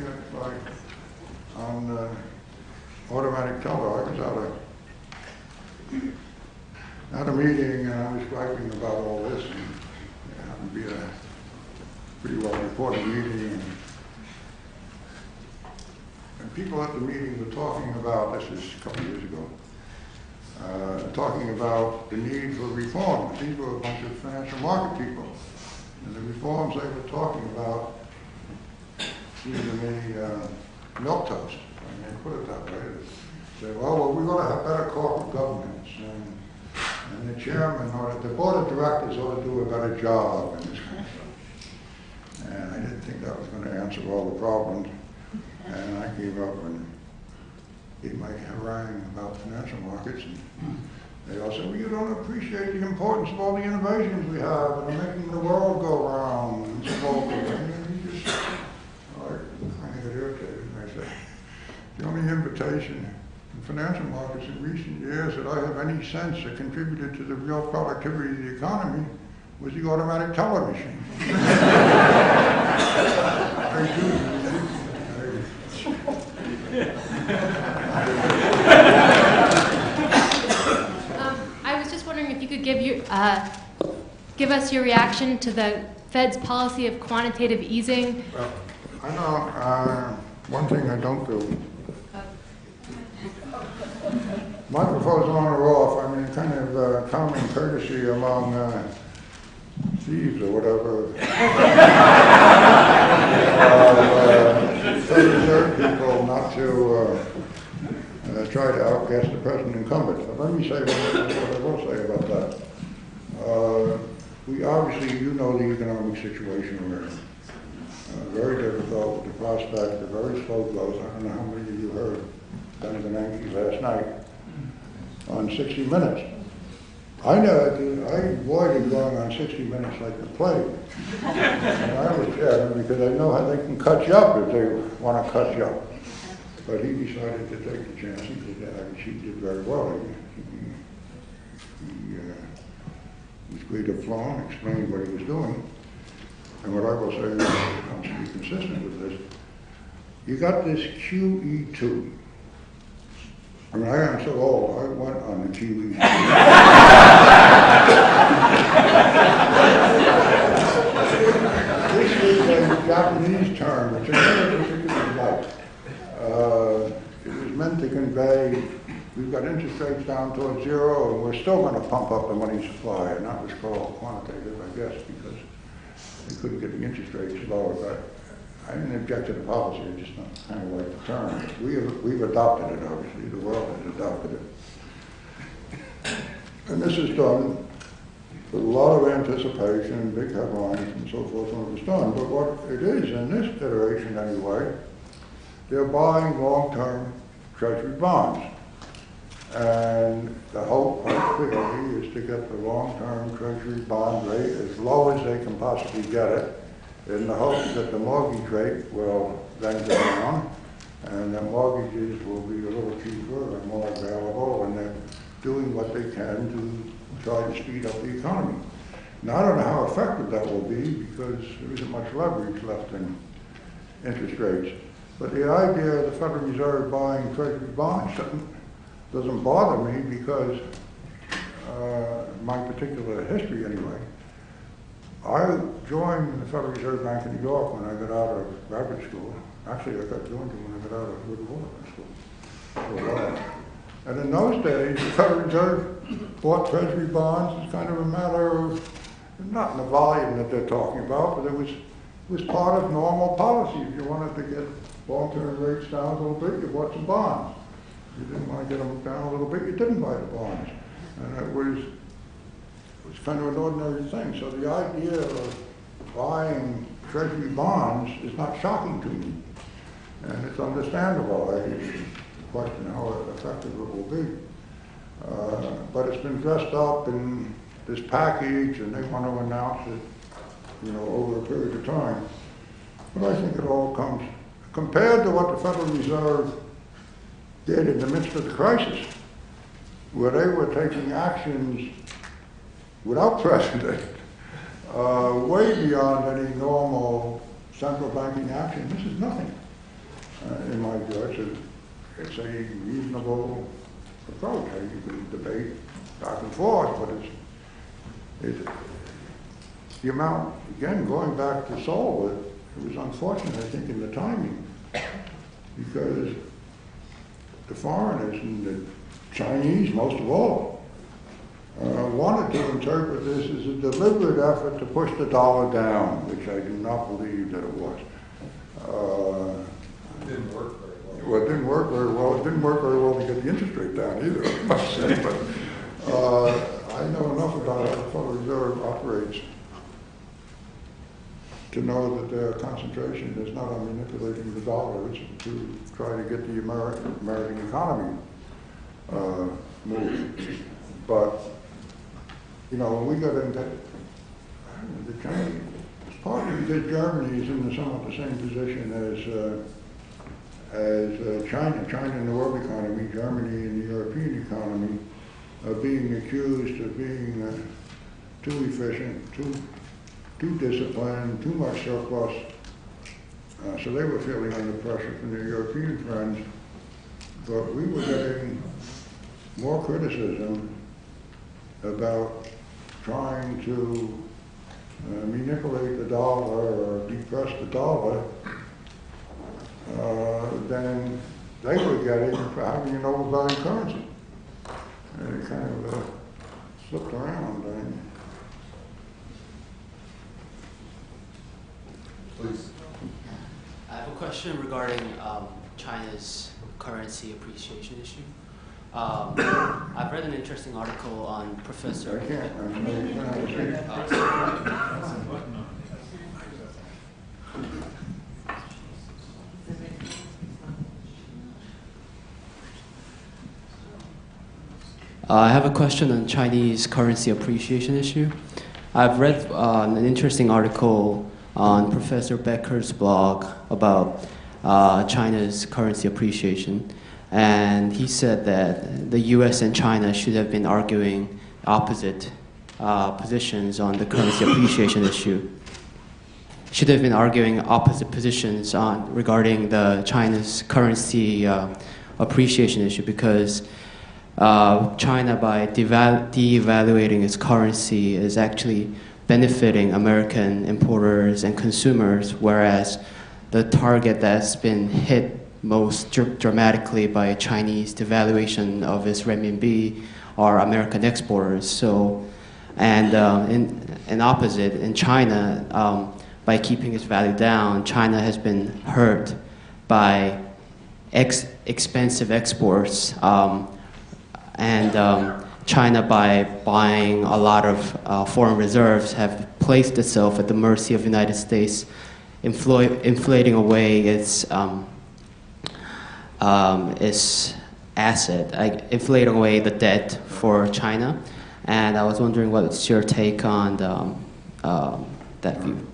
on automatic teller. I was at a meeting and I was griping about all this. And it happened to be a pretty well reported meeting. And people at the meeting were talking about, this is a couple of years ago, talking about the need for reform. These were a bunch of financial market people. And the reforms they were talking about seemed to me milk toast. I mean, put it that way. They say, well, we're going to have better corporate governance. And the chairman or the board of directors ought to do a better job and this kind of stuff. And I didn't think that was going to answer all the problems. And I came up and gave my harangue about financial markets, and they all said, well, you don't appreciate the importance of all the innovations we have and making the world go round and so forth. And you just, I get irritated, and I say, the only invitation in financial markets in recent years that I have any sense that contributed to the real productivity of the economy was the automatic teller machine. I do. I was just wondering if you could give us your reaction to the Fed's policy of quantitative easing. Well, I know one thing I don't do. Microphones on or off, I mean, kind of common courtesy among thieves or whatever. Federal Reserve people not to try to outguess the present incumbent. But let me say what I will say about that. We obviously, you know the economic situation we're in. Very difficult with the prospect of very slow growth. I don't know how many of you heard Senator Bernanke last night on 60 Minutes. I avoided going on 60 Minutes like the plague. And I was chairman because I know how they can cut you up if they want to cut you up. But he decided to take the chance. He did very well. He was great aplomb, explained what he was doing. And what I will say is, to be consistent with this, you got this QE2. I mean, I am so old, I went on the QE2. This is a Japanese term, which I never particularly liked. It was meant to convey, we've got interest rates down towards zero, and we're still going to pump up the money supply, and that was called quantitative, I guess, because they couldn't get the interest rates lower. But I didn't object to the policy, I just don't kind of like the term. We've adopted it, obviously, the world has adopted it. And this is done with a lot of anticipation, big headlines, and so forth when it was done. But what it is, in this iteration anyway, they're buying long-term Treasury bonds. And the hope, clearly, is to get the long-term Treasury bond rate as low as they can possibly get it, in the hope that the mortgage rate will then go down, and the mortgages will be a little cheaper and more available, and they're doing what they can to try to speed up the economy. Now, I don't know how effective that will be, because there isn't much leverage left in interest rates. But the idea of the Federal Reserve buying Treasury bonds doesn't bother me, because my particular history anyway, I joined the Federal Reserve Bank in New York when I got out of graduate school. Actually, I got joined when I got out of Woodward School for a while. And in those days, the Federal Reserve bought Treasury bonds as kind of a matter of, not in the volume that they're talking about, but it was part of normal policy. If you wanted to get long-term rates down a little bit, you bought some bonds. If you didn't want to get them down a little bit, you didn't buy the bonds. And it was kind of an ordinary thing. So the idea of buying Treasury bonds is not shocking to me. And it's understandable. I question how effective it will be. But it's been dressed up in this package, and they want to announce it, over a period of time. But I think it all comes, compared to what the Federal Reserve did in the midst of the crisis, where they were taking actions without precedent, way beyond any normal central banking action. This is nothing, in my view. It's a reasonable approach. You can debate back and forth, but it's the amount, again, going back to Seoul, it was unfortunate, I think, in the timing, because the foreigners, and the Chinese most of all, wanted to interpret this as a deliberate effort to push the dollar down, which I do not believe that it was. It didn't work very well. Well, it didn't work very well. It didn't work very well to get the interest rate down either, I must say. But I know enough about how the Federal Reserve operates to know that their concentration is not on manipulating the dollar, it's to try to get the American economy moving. But, you know, when we got into the Chinese, it's partly because Germany is in somewhat the same position as China. China in the world economy, Germany in the European economy, are being accused of being too efficient, too disciplined, too much surplus. So they were feeling under pressure from their European friends. But we were getting more criticism about trying to manipulate the dollar or depress the dollar than they were getting for having an overvalued currency. And it kind of slipped around. Please. I have a question regarding China's currency appreciation issue. I've read an interesting article on Professor. I can't. I have a question on Chinese currency appreciation issue. I've read an interesting article on Professor Becker's blog about China's currency appreciation. And he said that the US and China should have been arguing opposite positions on the currency appreciation issue. Should have been arguing opposite positions on regarding the China's currency appreciation issue, because China, by devaluating its currency, is actually benefiting American importers and consumers, whereas the target that's been hit most dramatically by Chinese devaluation of its renminbi are American exporters. So, and in opposite, in China, by keeping its value down, China has been hurt by expensive exports, and China, by buying a lot of foreign reserves, have placed itself at the mercy of the United States, inflating away its asset, inflating away the debt for China. And I was wondering what's your take on that view?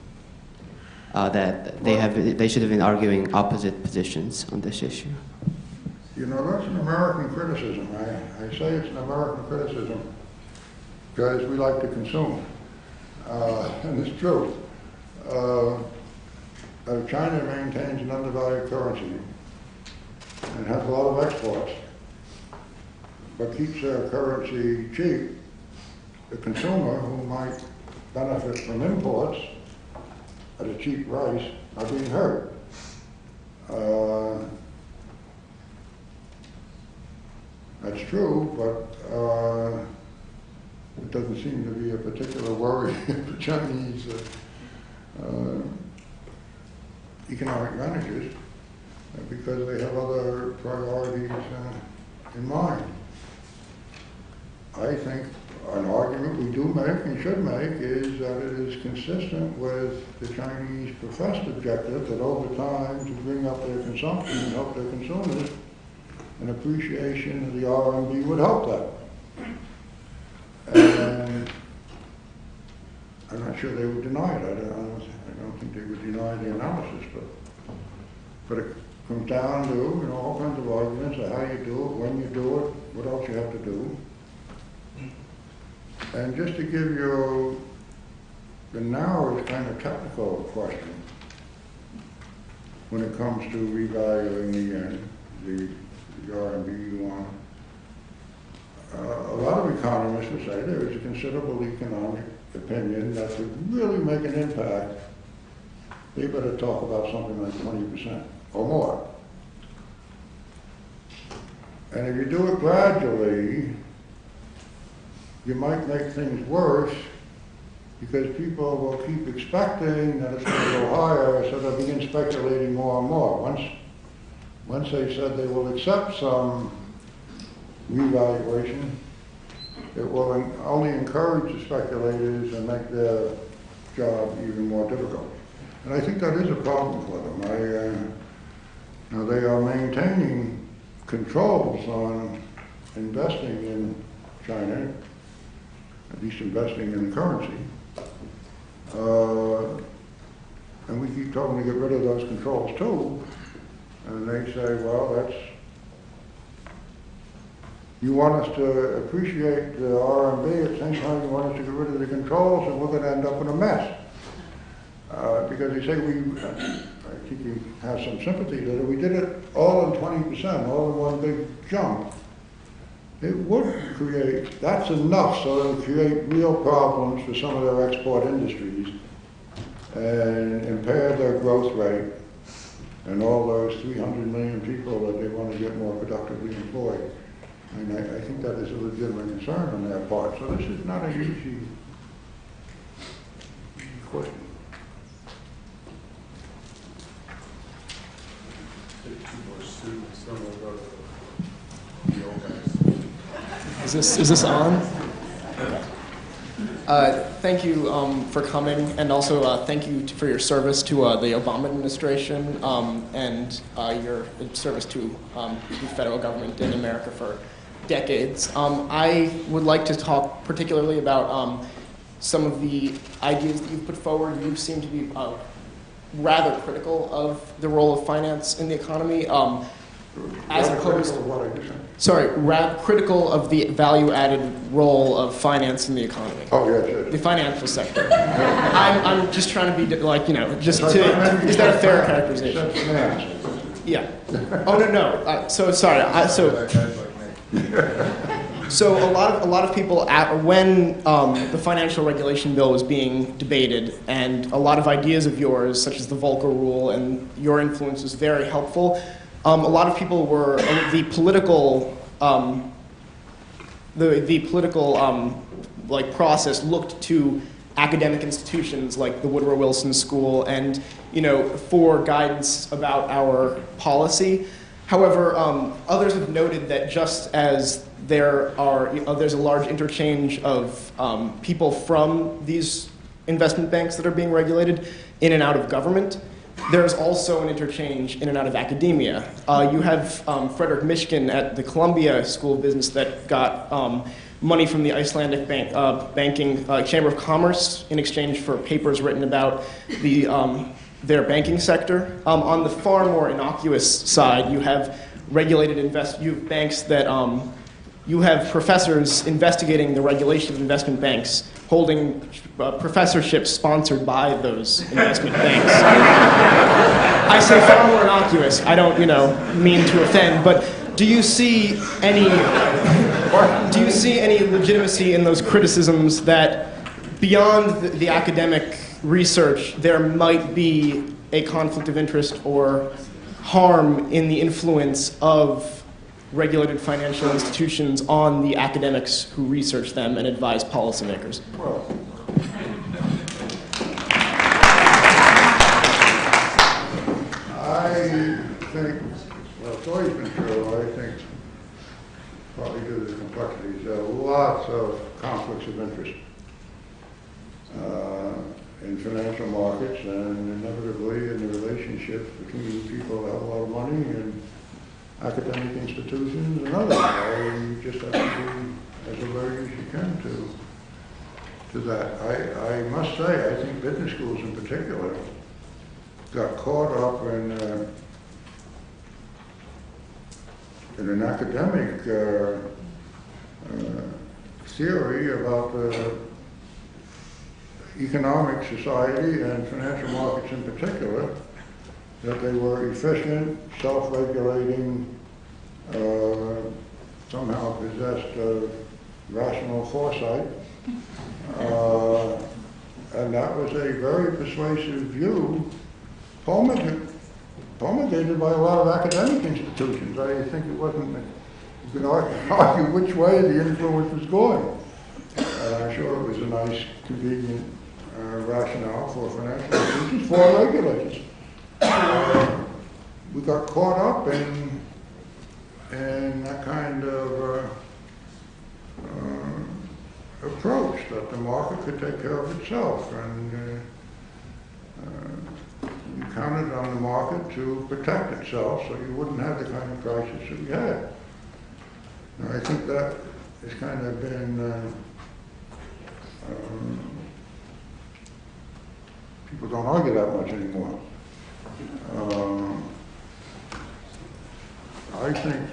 That they should have been arguing opposite positions on this issue. You know, that's an American criticism. I say it's an American criticism because we like to consume. And it's true. China maintains an undervalued currency and has a lot of exports, but keeps their currency cheap. The consumer, who might benefit from imports at a cheap price, are being hurt. That's true, but it doesn't seem to be a particular worry for Chinese economic managers because they have other priorities in mind. I think an argument we do make and should make is that it is consistent with the Chinese professed objective that over time to bring up their consumption and help their consumers, an appreciation of the RMB would help that. And I'm not sure they would deny it. I don't think they would deny the analysis, but it comes down to all kinds of arguments of how you do it, when you do it, what else you have to do. And just to give you the narrowest kind of technical question when it comes to revaluing the yen, the RMB yuan, a lot of economists would say there is a considerable economic opinion that to really make an impact, they better talk about something like 20% or more. And if you do it gradually, you might make things worse because people will keep expecting that it's going to go higher, so they'll begin speculating more and more. Once they said they will accept some revaluation, it will only encourage the speculators and make their job even more difficult. And I think that is a problem for them. Now they are maintaining controls on investing in China, at least investing in the currency. And we keep talking to get rid of those controls too. And they say, well, you want us to appreciate the RMB, at the same time you want us to get rid of the controls, and we're going to end up in a mess. Because they say I think you have some sympathy that if we did it all in 20%, all in one big jump, it would create, that's enough so it would create real problems for some of their export industries and impair their growth rate and all those 300 million people that they want to get more productively employed. And I think that is a legitimate concern on their part. So this is not an easy question. Is this on? Thank you for coming, and also thank you for your service to the Obama administration and your service to the federal government in America for decades. I would like to talk particularly about some of the ideas that you've put forward. You seem to be rather critical of the role of finance in the economy. As opposed to, critical of the value-added role of finance in the economy. Oh, yes. The financial sector. I'm just trying to be like, just to, is that a fair characterization? Yeah. Oh, no. So sorry. So a lot of people, when the financial regulation bill was being debated, and a lot of ideas of yours, such as the Volcker Rule, and your influence was very helpful. A lot of people were the political process looked to academic institutions like the Woodrow Wilson School and for guidance about our policy. However, others have noted that just as there's a large interchange of people from these investment banks that are being regulated in and out of government, there's also an interchange in and out of academia. You have Frederick Mishkin at the Columbia School of Business that got money from the Icelandic banking Chamber of Commerce in exchange for papers written about their banking sector. On the far more innocuous side, you have regulated you have banks that you have professors investigating the regulation of investment banks, holding professorships sponsored by those investment banks. I say far more innocuous. I don't, mean to offend, but do you see any legitimacy in those criticisms that beyond the academic research, there might be a conflict of interest or harm in the influence of regulated financial institutions on the academics who research them and advise policymakers? Well, I think, it's always been true. I think, probably due to the complexities, there are lots of conflicts of interest in financial markets and inevitably in the relationships between people that have a lot of money and academic institutions and others. You just have to be as alert as you can to that. I must say, I think business schools in particular got caught up in an academic theory about economic society and financial markets in particular, that they were efficient, self-regulating, somehow possessed rational foresight. And that was a very persuasive view, promulgated by a lot of academic institutions. I think it wasn't, you can argue which way the influence was going. I'm sure it was a nice, convenient rationale for financial institutions, for regulators. We got caught up in that kind of approach that the market could take care of itself, and counted on the market to protect itself so you wouldn't have the kind of crisis that we had. Now, I think that has kind of been, people don't argue that much anymore. I think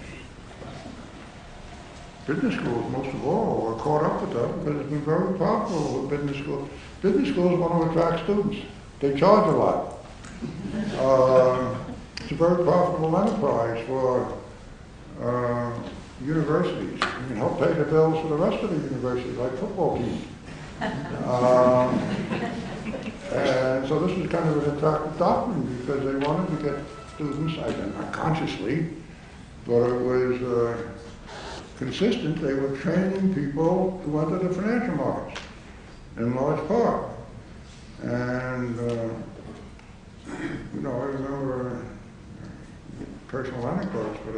business schools, most of all, are caught up with that because it's been very profitable with business schools. Business schools want to attract students. They charge a lot. It's a very profitable enterprise for universities. You can help pay the bills for the rest of the universities, like football teams. And so this is kind of an attractive doctrine because they wanted to get students, I think, unconsciously, but it was consistent. They were training people to enter the financial markets in large part. And, you know, I remember personal anecdotes, but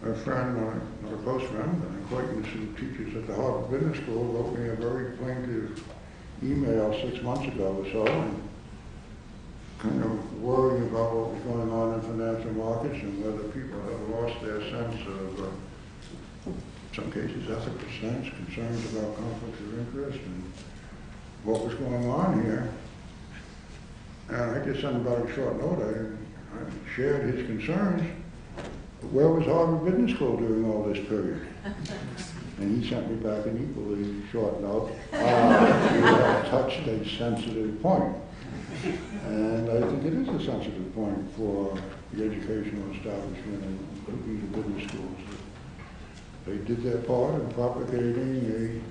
a friend, not a close friend, an acquaintance who teaches at the Harvard Business School, wrote me a very plaintive email 6 months ago or so, and kind of worrying about what was going on in financial markets and whether people have lost their sense of, in some cases, ethical sense, concerns about conflicts of interest and what was going on here. And I just sent him back a short note. I shared his concerns. But where was Harvard Business School during all this period? And he sent me back an equally short note. You have touched a sensitive point. And I think it is a sensitive point for the educational establishment, including the business schools. They did their part in propagating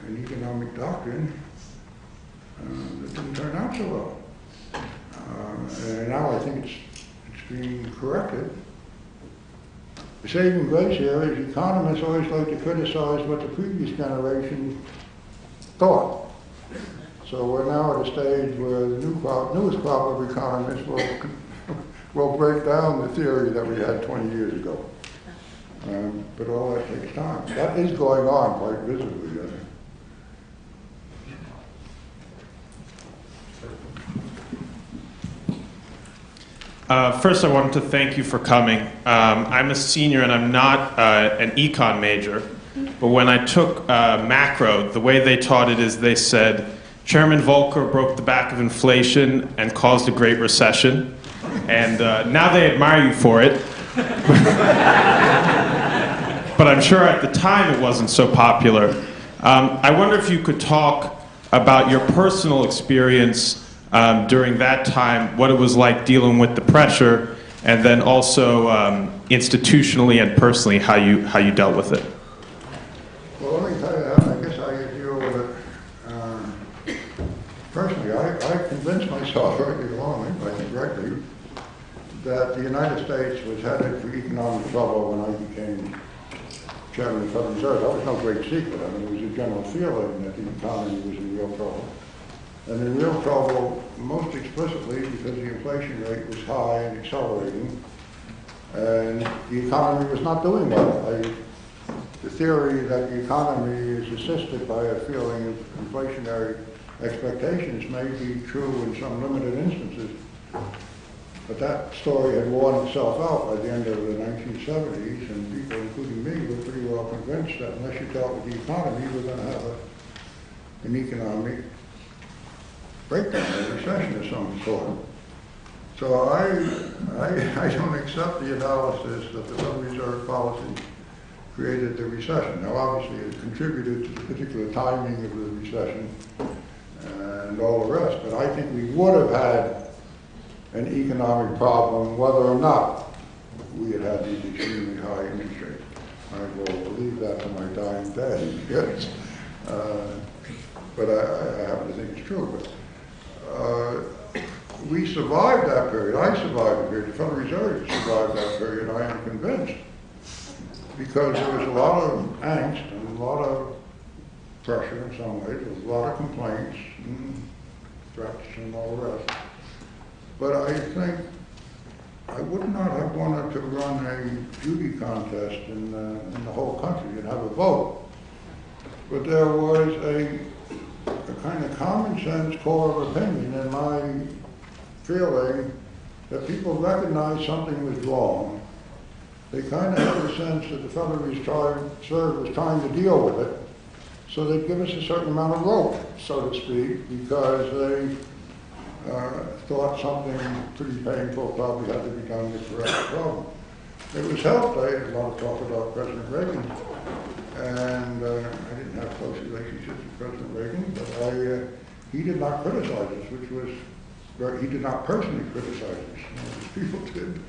an economic doctrine that didn't turn out so well. And now I think it's being corrected. The saving grace here is economists always like to criticize what the previous generation thought. So we're now at a stage where the newest crop of economists will break down the theory that we had 20 years ago. But all that takes time. That is going on quite visibly. First, I wanted to thank you for coming. I'm a senior and I'm not an econ major, but when I took macro, the way they taught it is they said, Chairman Volcker broke the back of inflation and caused a great recession, and now they admire you for it. But I'm sure at the time it wasn't so popular. I wonder if you could talk about your personal experience during that time, what it was like dealing with the pressure, and then also institutionally and personally how you dealt with it. Well, let me tell you how I guess how you deal with it. Personally, I convinced myself early on, I think rightly, that the United States was headed for economic trouble when I became chairman of the Federal Reserve. That was no great secret. I mean, it was a general feeling that the economy was in real trouble. And in real trouble, most explicitly because the inflation rate was high and accelerating, and the economy was not doing well. The theory that the economy is assisted by a feeling of inflationary expectations may be true in some limited instances, but that story had worn itself out by the end of the 1970s, and people, including me, were pretty well convinced that unless you dealt with the economy, you were going to have an economic breakdown, a recession of some sort. So I don't accept the analysis that the Federal Reserve policy created the recession. Now, obviously, it contributed to the particular timing of the recession and all the rest, but I think we would have had an economic problem whether or not we had had these extremely high interest rates. I will believe that to my dying day, yes. But I happen to think it's true. But we survived that period. I survived the period. The Federal Reserve survived that period, I am convinced, because there was a lot of angst and a lot of pressure in some ways, a lot of complaints and threats and all the rest. But I think I would not have wanted to run a beauty contest in the whole country and have a vote. But there was a kind of common sense core of opinion in my feeling that people recognized something was wrong. They kind of had the sense that the fellow who was trying to deal with it, so they'd give us a certain amount of rope, so to speak, because they thought something pretty painful probably had to be done to correct the problem. It was helped. I had a lot of talk about President Reagan, and I didn't have close relationships with President Reagan, but he did not criticize us, which was, he did not personally criticize us. You know, people did.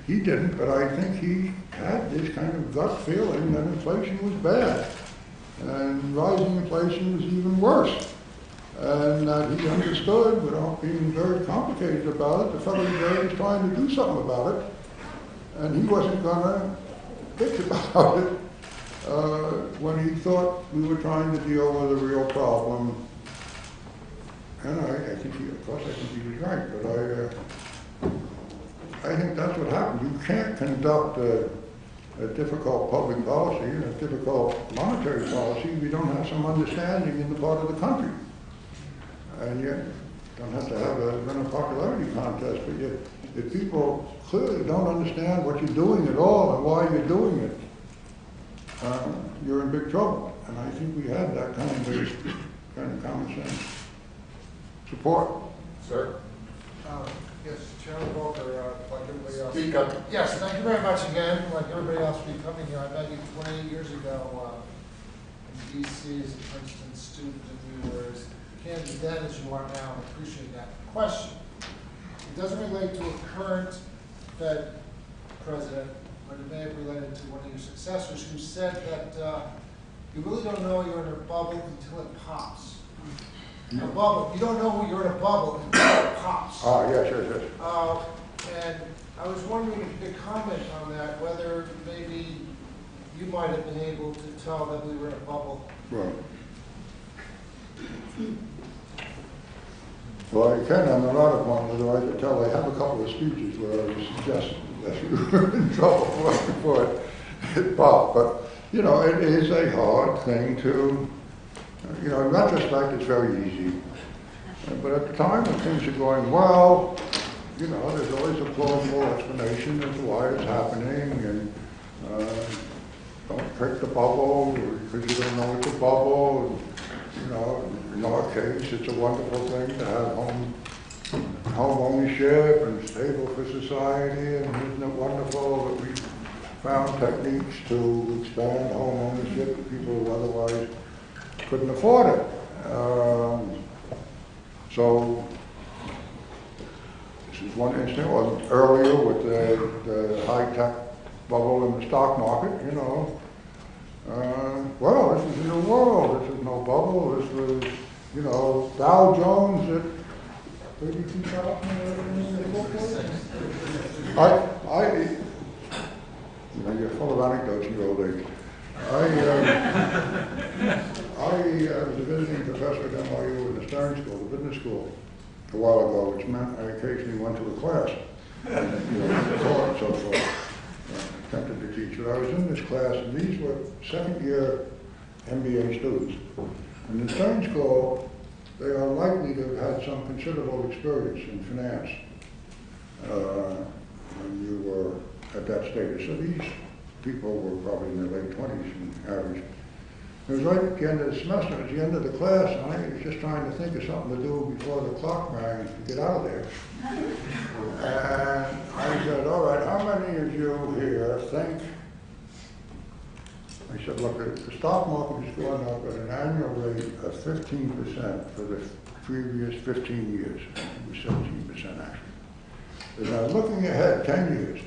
He didn't, but I think he had this kind of gut feeling that inflation was bad, and rising inflation was even worse. And that he understood, without being very complicated about it, the fellow there was trying to do something about it, and he wasn't going to bitch about it when he thought we were trying to deal with a real problem. And I think he, of course, I think he was right, but I think that's what happened. You can't conduct a difficult public policy and a difficult monetary policy if you don't have some understanding in the part of the country. And you don't have to have a popularity contest, but if people clearly don't understand what you're doing at all and why you're doing it, you're in big trouble. And I think we had that kind of common sense support. Sir? Yes, Chairman Walker, like everybody else. Speak up. Yes, thank you very much again. Like everybody else for coming here. I met you 28 years ago in D.C. as a Princeton student, and you were as candid then as you are now, and I appreciate that. Question. It doesn't relate to a current Fed president, but it may have related to one of your successors who said that you really don't know you're in a bubble until it pops. A bubble. You don't know you're in a bubble until it pops. Ah, yes. And I was wondering if you could comment on that, whether maybe you might have been able to tell that we were in a bubble. Right. Well, I can. I'm not at one, although I could tell I have a couple of speeches where I was suggesting that you were in trouble before it popped. But, you know, it is a hard thing to, you know, in retrospect, it's very easy. But at the time when things are going well, you know, there's always a plausible explanation as to why it's happening, and don't prick the bubble because you don't know it's a bubble. You know, in our case, it's a wonderful thing to have home ownership and stable for society, and isn't it wonderful that we found techniques to expand home ownership to people who otherwise couldn't afford it. So this is one instance. Well, earlier with the high-tech bubble in the stock market, you know. Well, this is a new world. This is no bubble. This was, you know, Dow Jones at 32,000. You know, you're full of anecdotes in your old age. I was a visiting professor at NYU in the Stern School, the business school, a while ago, which meant I occasionally went to a class, and, you know, taught and so forth. Attempted to teach, but I was in this class, and these were second-year MBA students. In the Stern School, they are likely to have had some considerable experience in finance when you were at that status. So these people were probably in their late 20s on average. It was right at the end of the semester, at the end of the class, and I was just trying to think of something to do before the clock rang to get out of there. And I said, all right, how many of you here think, I said, look, the stock market is going up at an annual rate of 15% for the previous 15 years. It was 17% actually. And now looking ahead 10 years,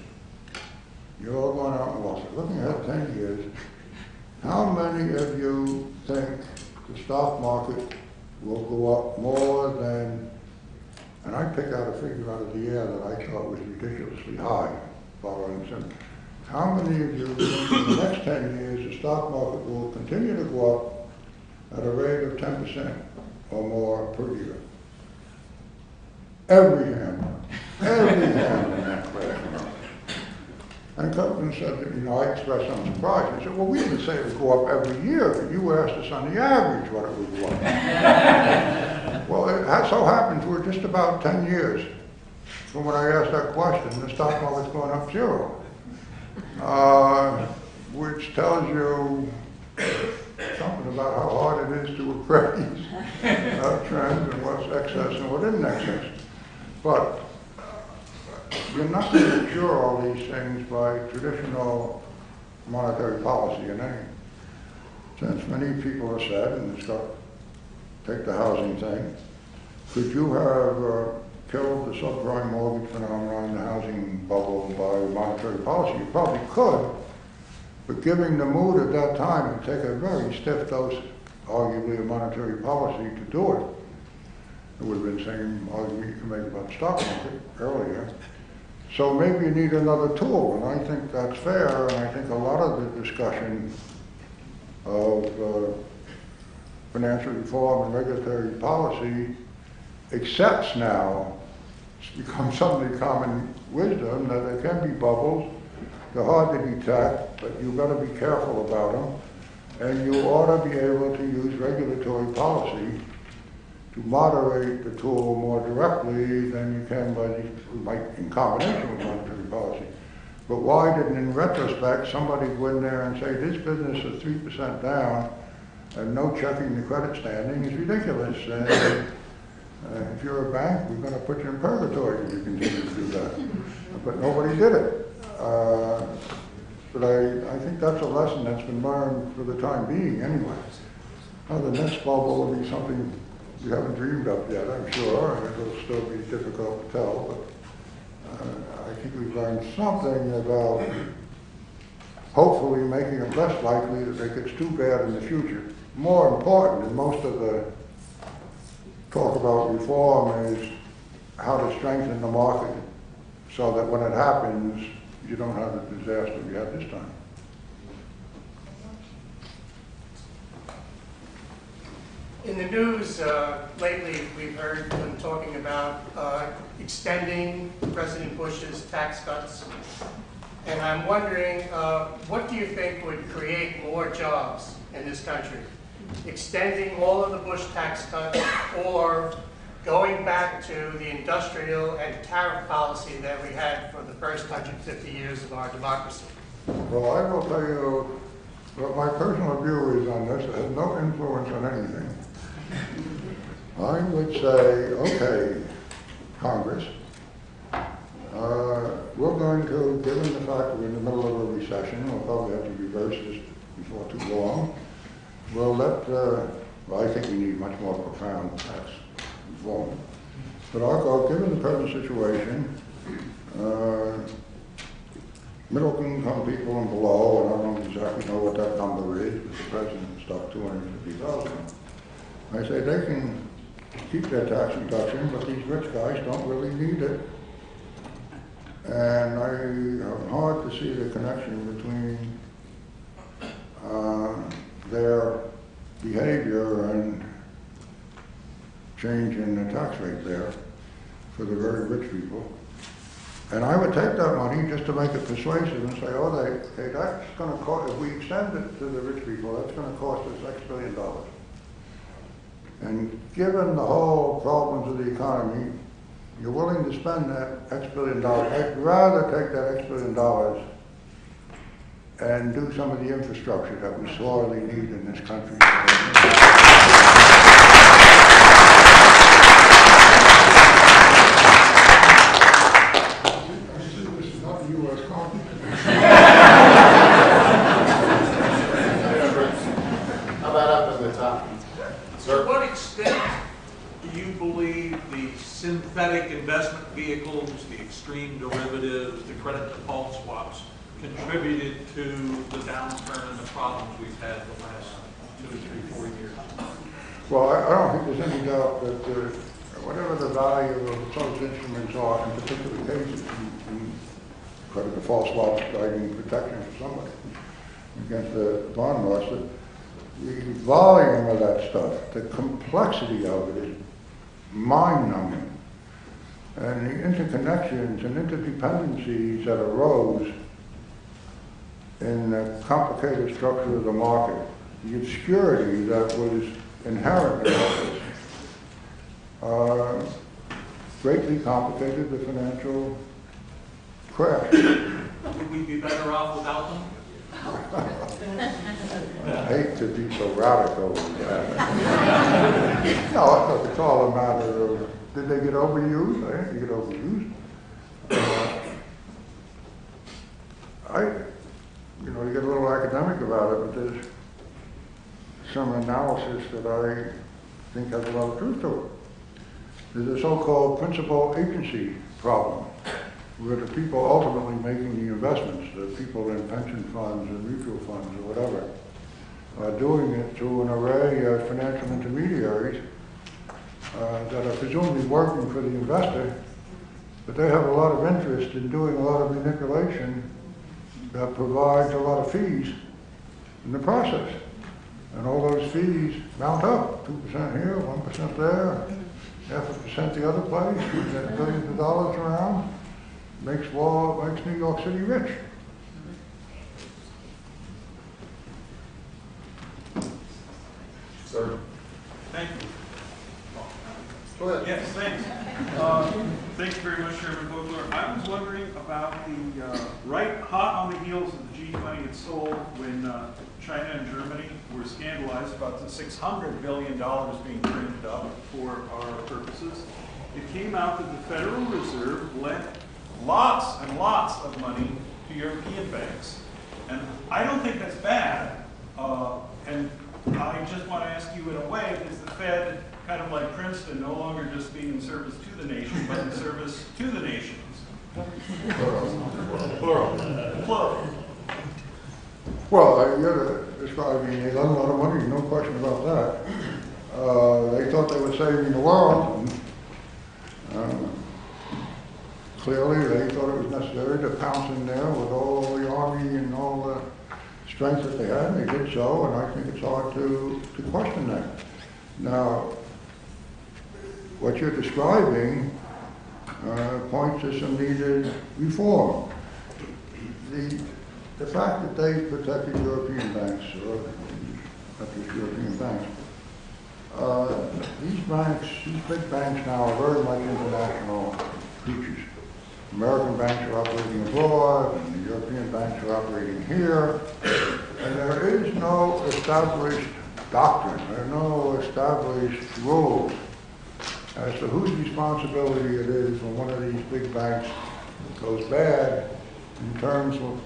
you're all going out in Wall Street, looking ahead 10 years, how many of you think the stock market will go up more than, and I picked out a figure out of the air that I thought was ridiculously high, following some. How many of you think in the next 10 years the stock market will continue to go up at a rate of 10% or more per year? Every hand in that class. And Copeland said that, I expressed some surprise. He said, well, we didn't say it would go up every year. You asked us on the average what it would go up. Well, it so happens we're just about 10 years from when I asked that question. The stock market's going up 0. Which tells you something about how hard it is to appraise trends and what's excess and what isn't excess. But you're not going to cure all these things by traditional monetary policy in any sense. Many people have said, and it's got, take the housing thing, could you have killed the subprime mortgage phenomenon, the housing bubble, by monetary policy? You probably could, but given the mood at that time, it would take a very stiff dose, arguably, of monetary policy to do it. It would have been the same argument you can make about the stock market earlier. So maybe you need another tool, and I think that's fair, and I think a lot of the discussion of financial reform and regulatory policy accepts now, it's become suddenly common wisdom, that there can be bubbles. They're hard to detect, but you've got to be careful about them, and you ought to be able to use regulatory policy to moderate the tool more directly than you can in combination with monetary policy. But why didn't, in retrospect, somebody go in there and say, this business is 3% down and no checking the credit standing is ridiculous. And if you're a bank, we're going to put you in purgatory if you continue to do that. But nobody did it. But I think that's a lesson that's been learned for the time being anyway. Now, the next bubble will be something we haven't dreamed up yet, I'm sure, and it'll still be difficult to tell, but I think we've learned something about hopefully making it less likely that it gets too bad in the future. More important than most of the talk about reform is how to strengthen the market so that when it happens, you don't have the disaster we had this time. In the news lately, we've heard them talking about extending President Bush's tax cuts. And I'm wondering, what do you think would create more jobs in this country? Extending all of the Bush tax cuts or going back to the industrial and tariff policy that we had for the first 150 years of our democracy? Well, I will tell you what my personal view is on this. It has no influence on anything. I would say, okay, Congress, we're going to, given the fact we're in the middle of a recession, we'll probably have to reverse this before too long. We'll let, well, I think we need much more profound tax reform. But I'll go, given the present situation, middle income people and below, and I don't exactly know what that number is, but the president stuck 250,000. I say they can keep their tax reduction, but these rich guys don't really need it. And I have hard to see the connection between their behavior and change in the tax rate there for the very rich people. And I would take that money just to make it persuasive and say, oh, okay, that's going to cost, if we extend it to the rich people, that's going to cost us X billion dollars. And given the whole problems of the economy, you're willing to spend that X billion dollars. I'd rather take that X billion dollars and do some of the infrastructure that we sorely need in this country. This is not the U.S. Congress. How about up at the top? To what extent do you believe the synthetic investment vehicles, the extreme derivatives, the credit default swaps contributed to the downturn and the problems we've had the last 2 to 3, 4 years? Well, I don't think there's any doubt that whatever the value of those instruments are, in particular cases, in credit default swaps providing protection for somebody against the bond loss, the volume of that stuff, the complexity of it is mind-numbing. And the interconnections and interdependencies that arose in the complicated structure of the market, the obscurity that was inherent in all this, greatly complicated the financial crash. Would we be better off without them? I hate to be so radical. No, it's all a matter of, did they get overused? I think they get overused. You get a little academic about it, but there's some analysis that I think has a lot of truth to it. There's a so-called principal agency problem, where the people ultimately making the investments, the people in pension funds and mutual funds or whatever, are doing it through an array of financial intermediaries that are presumably working for the investor, but they have a lot of interest in doing a lot of manipulation that provides a lot of fees in the process. And all those fees mount up, 2% here, 1% there, 0.5% the other place, you get billions of dollars around, makes New York City rich. Sir? Thank you. Go ahead. Yes, thanks. Thank you very much, Chairman Vogler. I was wondering about the right hot on the heels of the G20 at Seoul when China and Germany were scandalized about the $600 billion being printed up for our purposes. It came out that the Federal Reserve lent lots and lots of money to European banks. And I don't think that's bad. And I just want to ask you in a way, is the Fed kind of like Princeton, no longer just being in service to the nation, but in service to the nations? Plural. Plural. Well, you're describing they lent a lot of money, no question about that. They thought they were saving the world. Clearly, they thought it was necessary to pounce in there with all the army and all the strength that they had, and they did so, and I think it's hard to question that. Now, what you're describing points to some needed reform. The fact that they protected European banks, or not just European banks, these big banks now are very much international creatures. American banks are operating abroad, and the European banks are operating here, and there is no established doctrine, there are no established rules as to whose responsibility it is when one of these big banks goes bad in terms of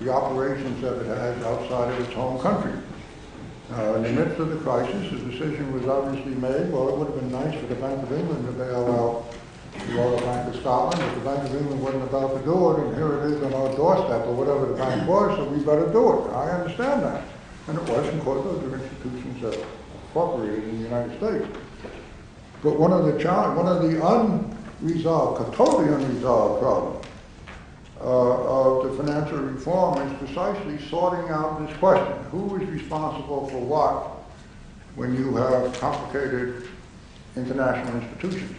the operations that it has outside of its home country. In the midst of the crisis, the decision was obviously made, well, it would have been nice for the Bank of England to bail out the Royal Bank of Scotland, but the Bank of England wasn't about to do it, and here it is on our doorstep, or whatever the bank was, so we better do it. I understand that. And it was, and because those are institutions that incorporated in the United States. But one of the unresolved, totally unresolved problems of the financial reform is precisely sorting out this question. Who is responsible for what when you have complicated international institutions?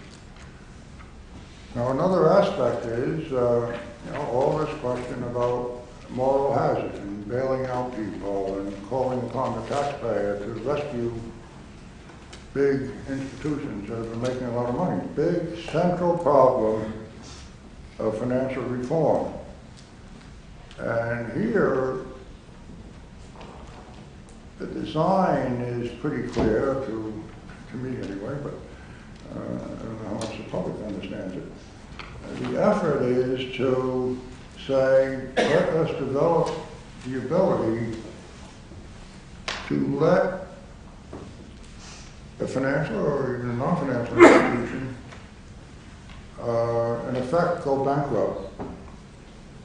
Now, another aspect is all this question about moral hazard and bailing out people and calling upon the taxpayer to rescue big institutions that have been making a lot of money. Big central problem of financial reform. And here, the design is pretty clear to me anyway, but I don't know how much the public understands it. The effort is to say, let us develop the ability to let a financial or even a non-financial institution in effect go bankrupt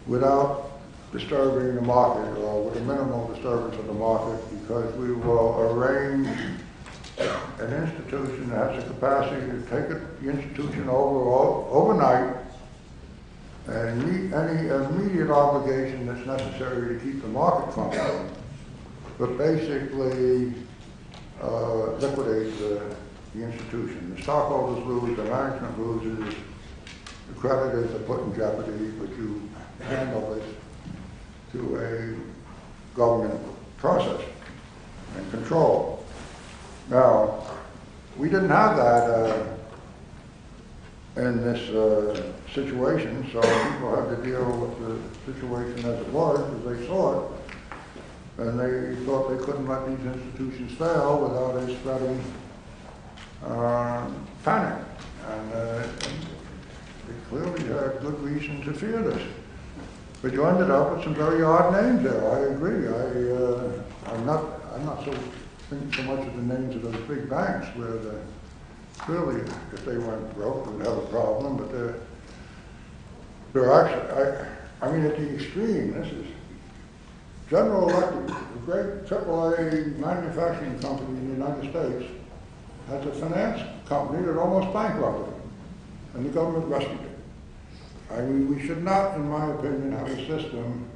without disturbing the market or with a minimal disturbance of the market, because we will arrange an institution that has the capacity to take the institution over overnight and meet any immediate obligation that's necessary to keep the market functioning, but basically liquidate the institution. The stockholders lose, the management loses, the creditors are put in jeopardy, but you handle this to government process and control. Now, we didn't have that in this situation, so people had to deal with the situation as it was, as they saw it, and they thought they couldn't let these institutions fail without a spreading panic. And they clearly had good reason to fear this. But you ended up with some very odd names there. I agree. I'm not so thinking so much of the names of those big banks where clearly if they went broke, we would have a problem. But they're actually, I mean, at the extreme, this is General Electric, a great AAA manufacturing company in the United States, has a finance company that almost bankrupted it, and the government rescued it. I mean, we should not, in my opinion, have a system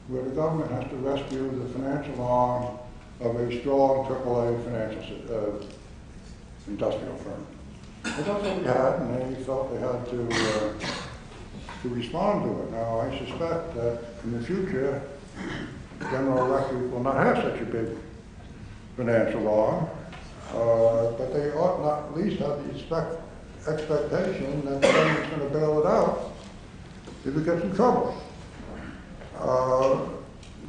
where the government has to rescue the financial arm of a strong AAA financial industrial firm. But that's what we had, and they felt they had to respond to it. Now, I suspect that in the future, General Electric will not have such a big financial arm, but they ought not at least have the expectation that the government's going to bail it out if it gets in trouble.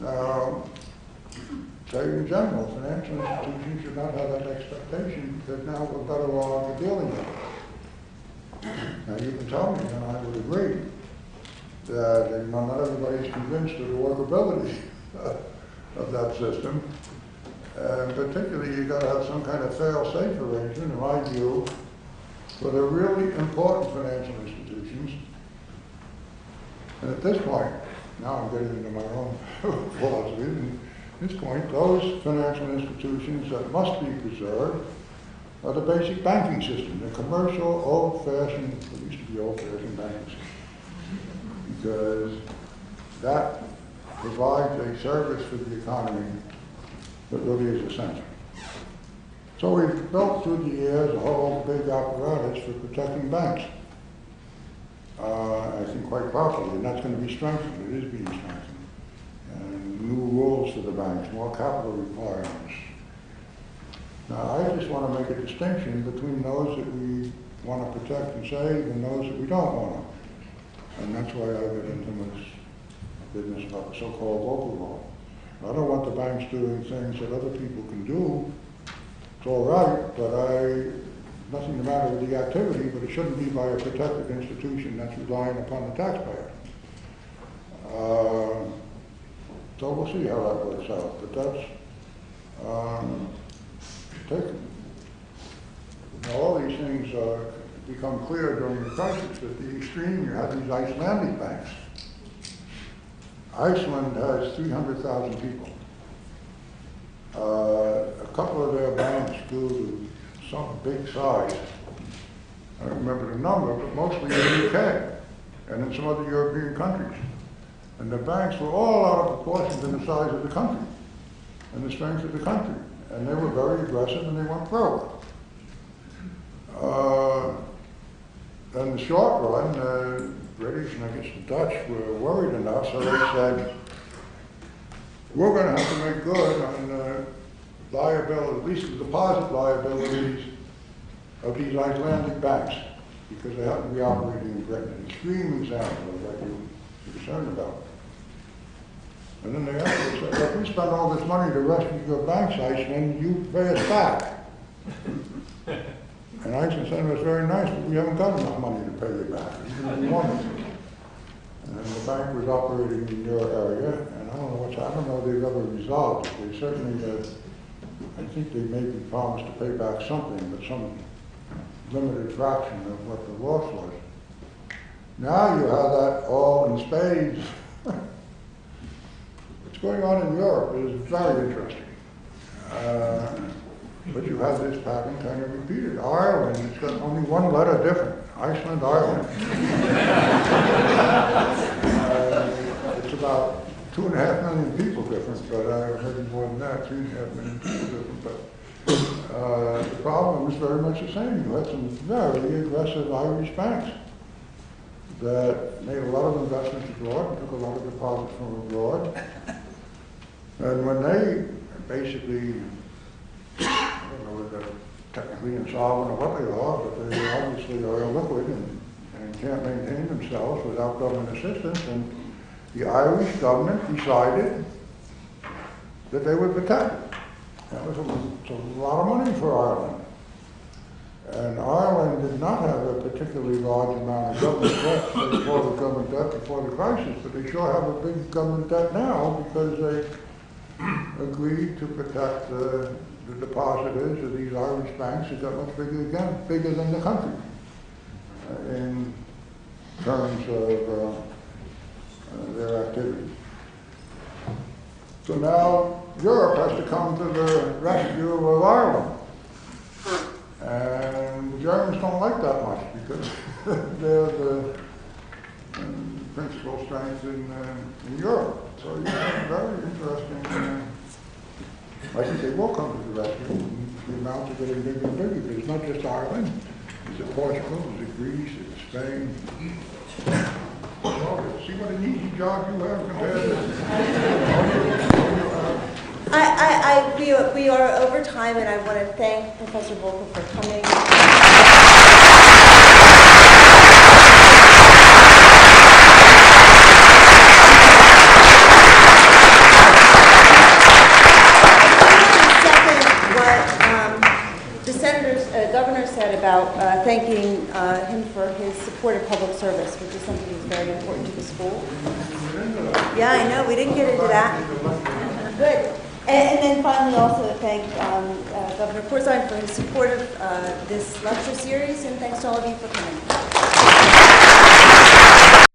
Now, say in general, financial institutions should not have that expectation because now we're better off dealing with it. Now you can tell me, and I would agree, that not everybody is convinced of the workability of that system. And particularly, you've got to have some kind of fail-safe arrangement, in my view, for the really important financial institutions. And at this point, now I'm getting into my own philosophy, at this point, those financial institutions that must be preserved are the basic banking system, the commercial, old-fashioned, it used to be old-fashioned banking system, because that provides a service for the economy that really is essential. So we've built through the years a whole big apparatus for protecting banks. I think quite properly, and that's going to be strengthened. It is being strengthened. And new rules for the banks, more capital requirements. Now, I just want to make a distinction between those that we want to protect and save and those that we don't want to. And that's why I get into this business about the so-called local law. I don't want the banks doing things that other people can do. It's all right, but nothing the matter with the activity, but it shouldn't be by a protected institution that's relying upon the taxpayer. So we'll see how that works out. But that's all these things become clear during the crisis. At the extreme, you have these Icelandic banks. Iceland has 300,000 people. A couple of their banks grew to some big size. I don't remember the number, but mostly in the UK and in some other European countries. And the banks were all out of proportion to the size of the country and the strength of the country. And they were very aggressive and they went broke. In the short run, the British and I guess the Dutch were worried enough, so they said, we're going to have to make good on liability, at least the deposit liabilities of these Icelandic banks, because they happen to be operating in Britain. An extreme example of what you're concerned about. And then they actually said, if we spend all this money to rescue your banks, Iceland, you pay us back. And Iceland said, it was very nice, but we haven't got enough money to pay you back. We wanted to. And the bank was operating in your area, and I don't know I don't know if they've ever resolved it. They certainly, I think they maybe promised to pay back something, but some limited fraction of what the loss was. Now you have that all in spades. What's going on in Europe is very interesting. But you have this pattern kind of repeated. Ireland, it's got only one letter different. Iceland, Ireland. It's about 2.5 million people different, but maybe more than that, 3.5 million people different. But the problem is very much the same. You had some very aggressive Irish banks that made a lot of investments abroad and took a lot of deposits from abroad. And when they basically, I don't know whether they're technically insolvent or what they are, but they obviously are illiquid and can't maintain themselves without government assistance. And the Irish government decided that they would protect it. That was a lot of money for Ireland. And Ireland did not have a particularly large amount of government debt before the government debt before the crisis, but they sure have a big government debt now because they agreed to protect the depositors of these Irish banks that got much bigger than the country in terms of their activities. So now Europe has to come to the rescue of Ireland. And the Germans don't like that much because they're the principal strength in Europe. So you have very interesting, I think they will come to the rescue. The amounts are getting bigger and bigger, but it's not just Ireland. It's Portugal, it's Greece, it's Spain. Well, see what an easy job you have compared to... We are over time, and I want to thank Professor Volker for coming. Governor said about thanking him for his support of public service, which is something that's very important to the school. Yeah, I know. We didn't get into that. Good. And then finally also thank Governor Corzine for his support of this lecture series, and thanks to all of you for coming.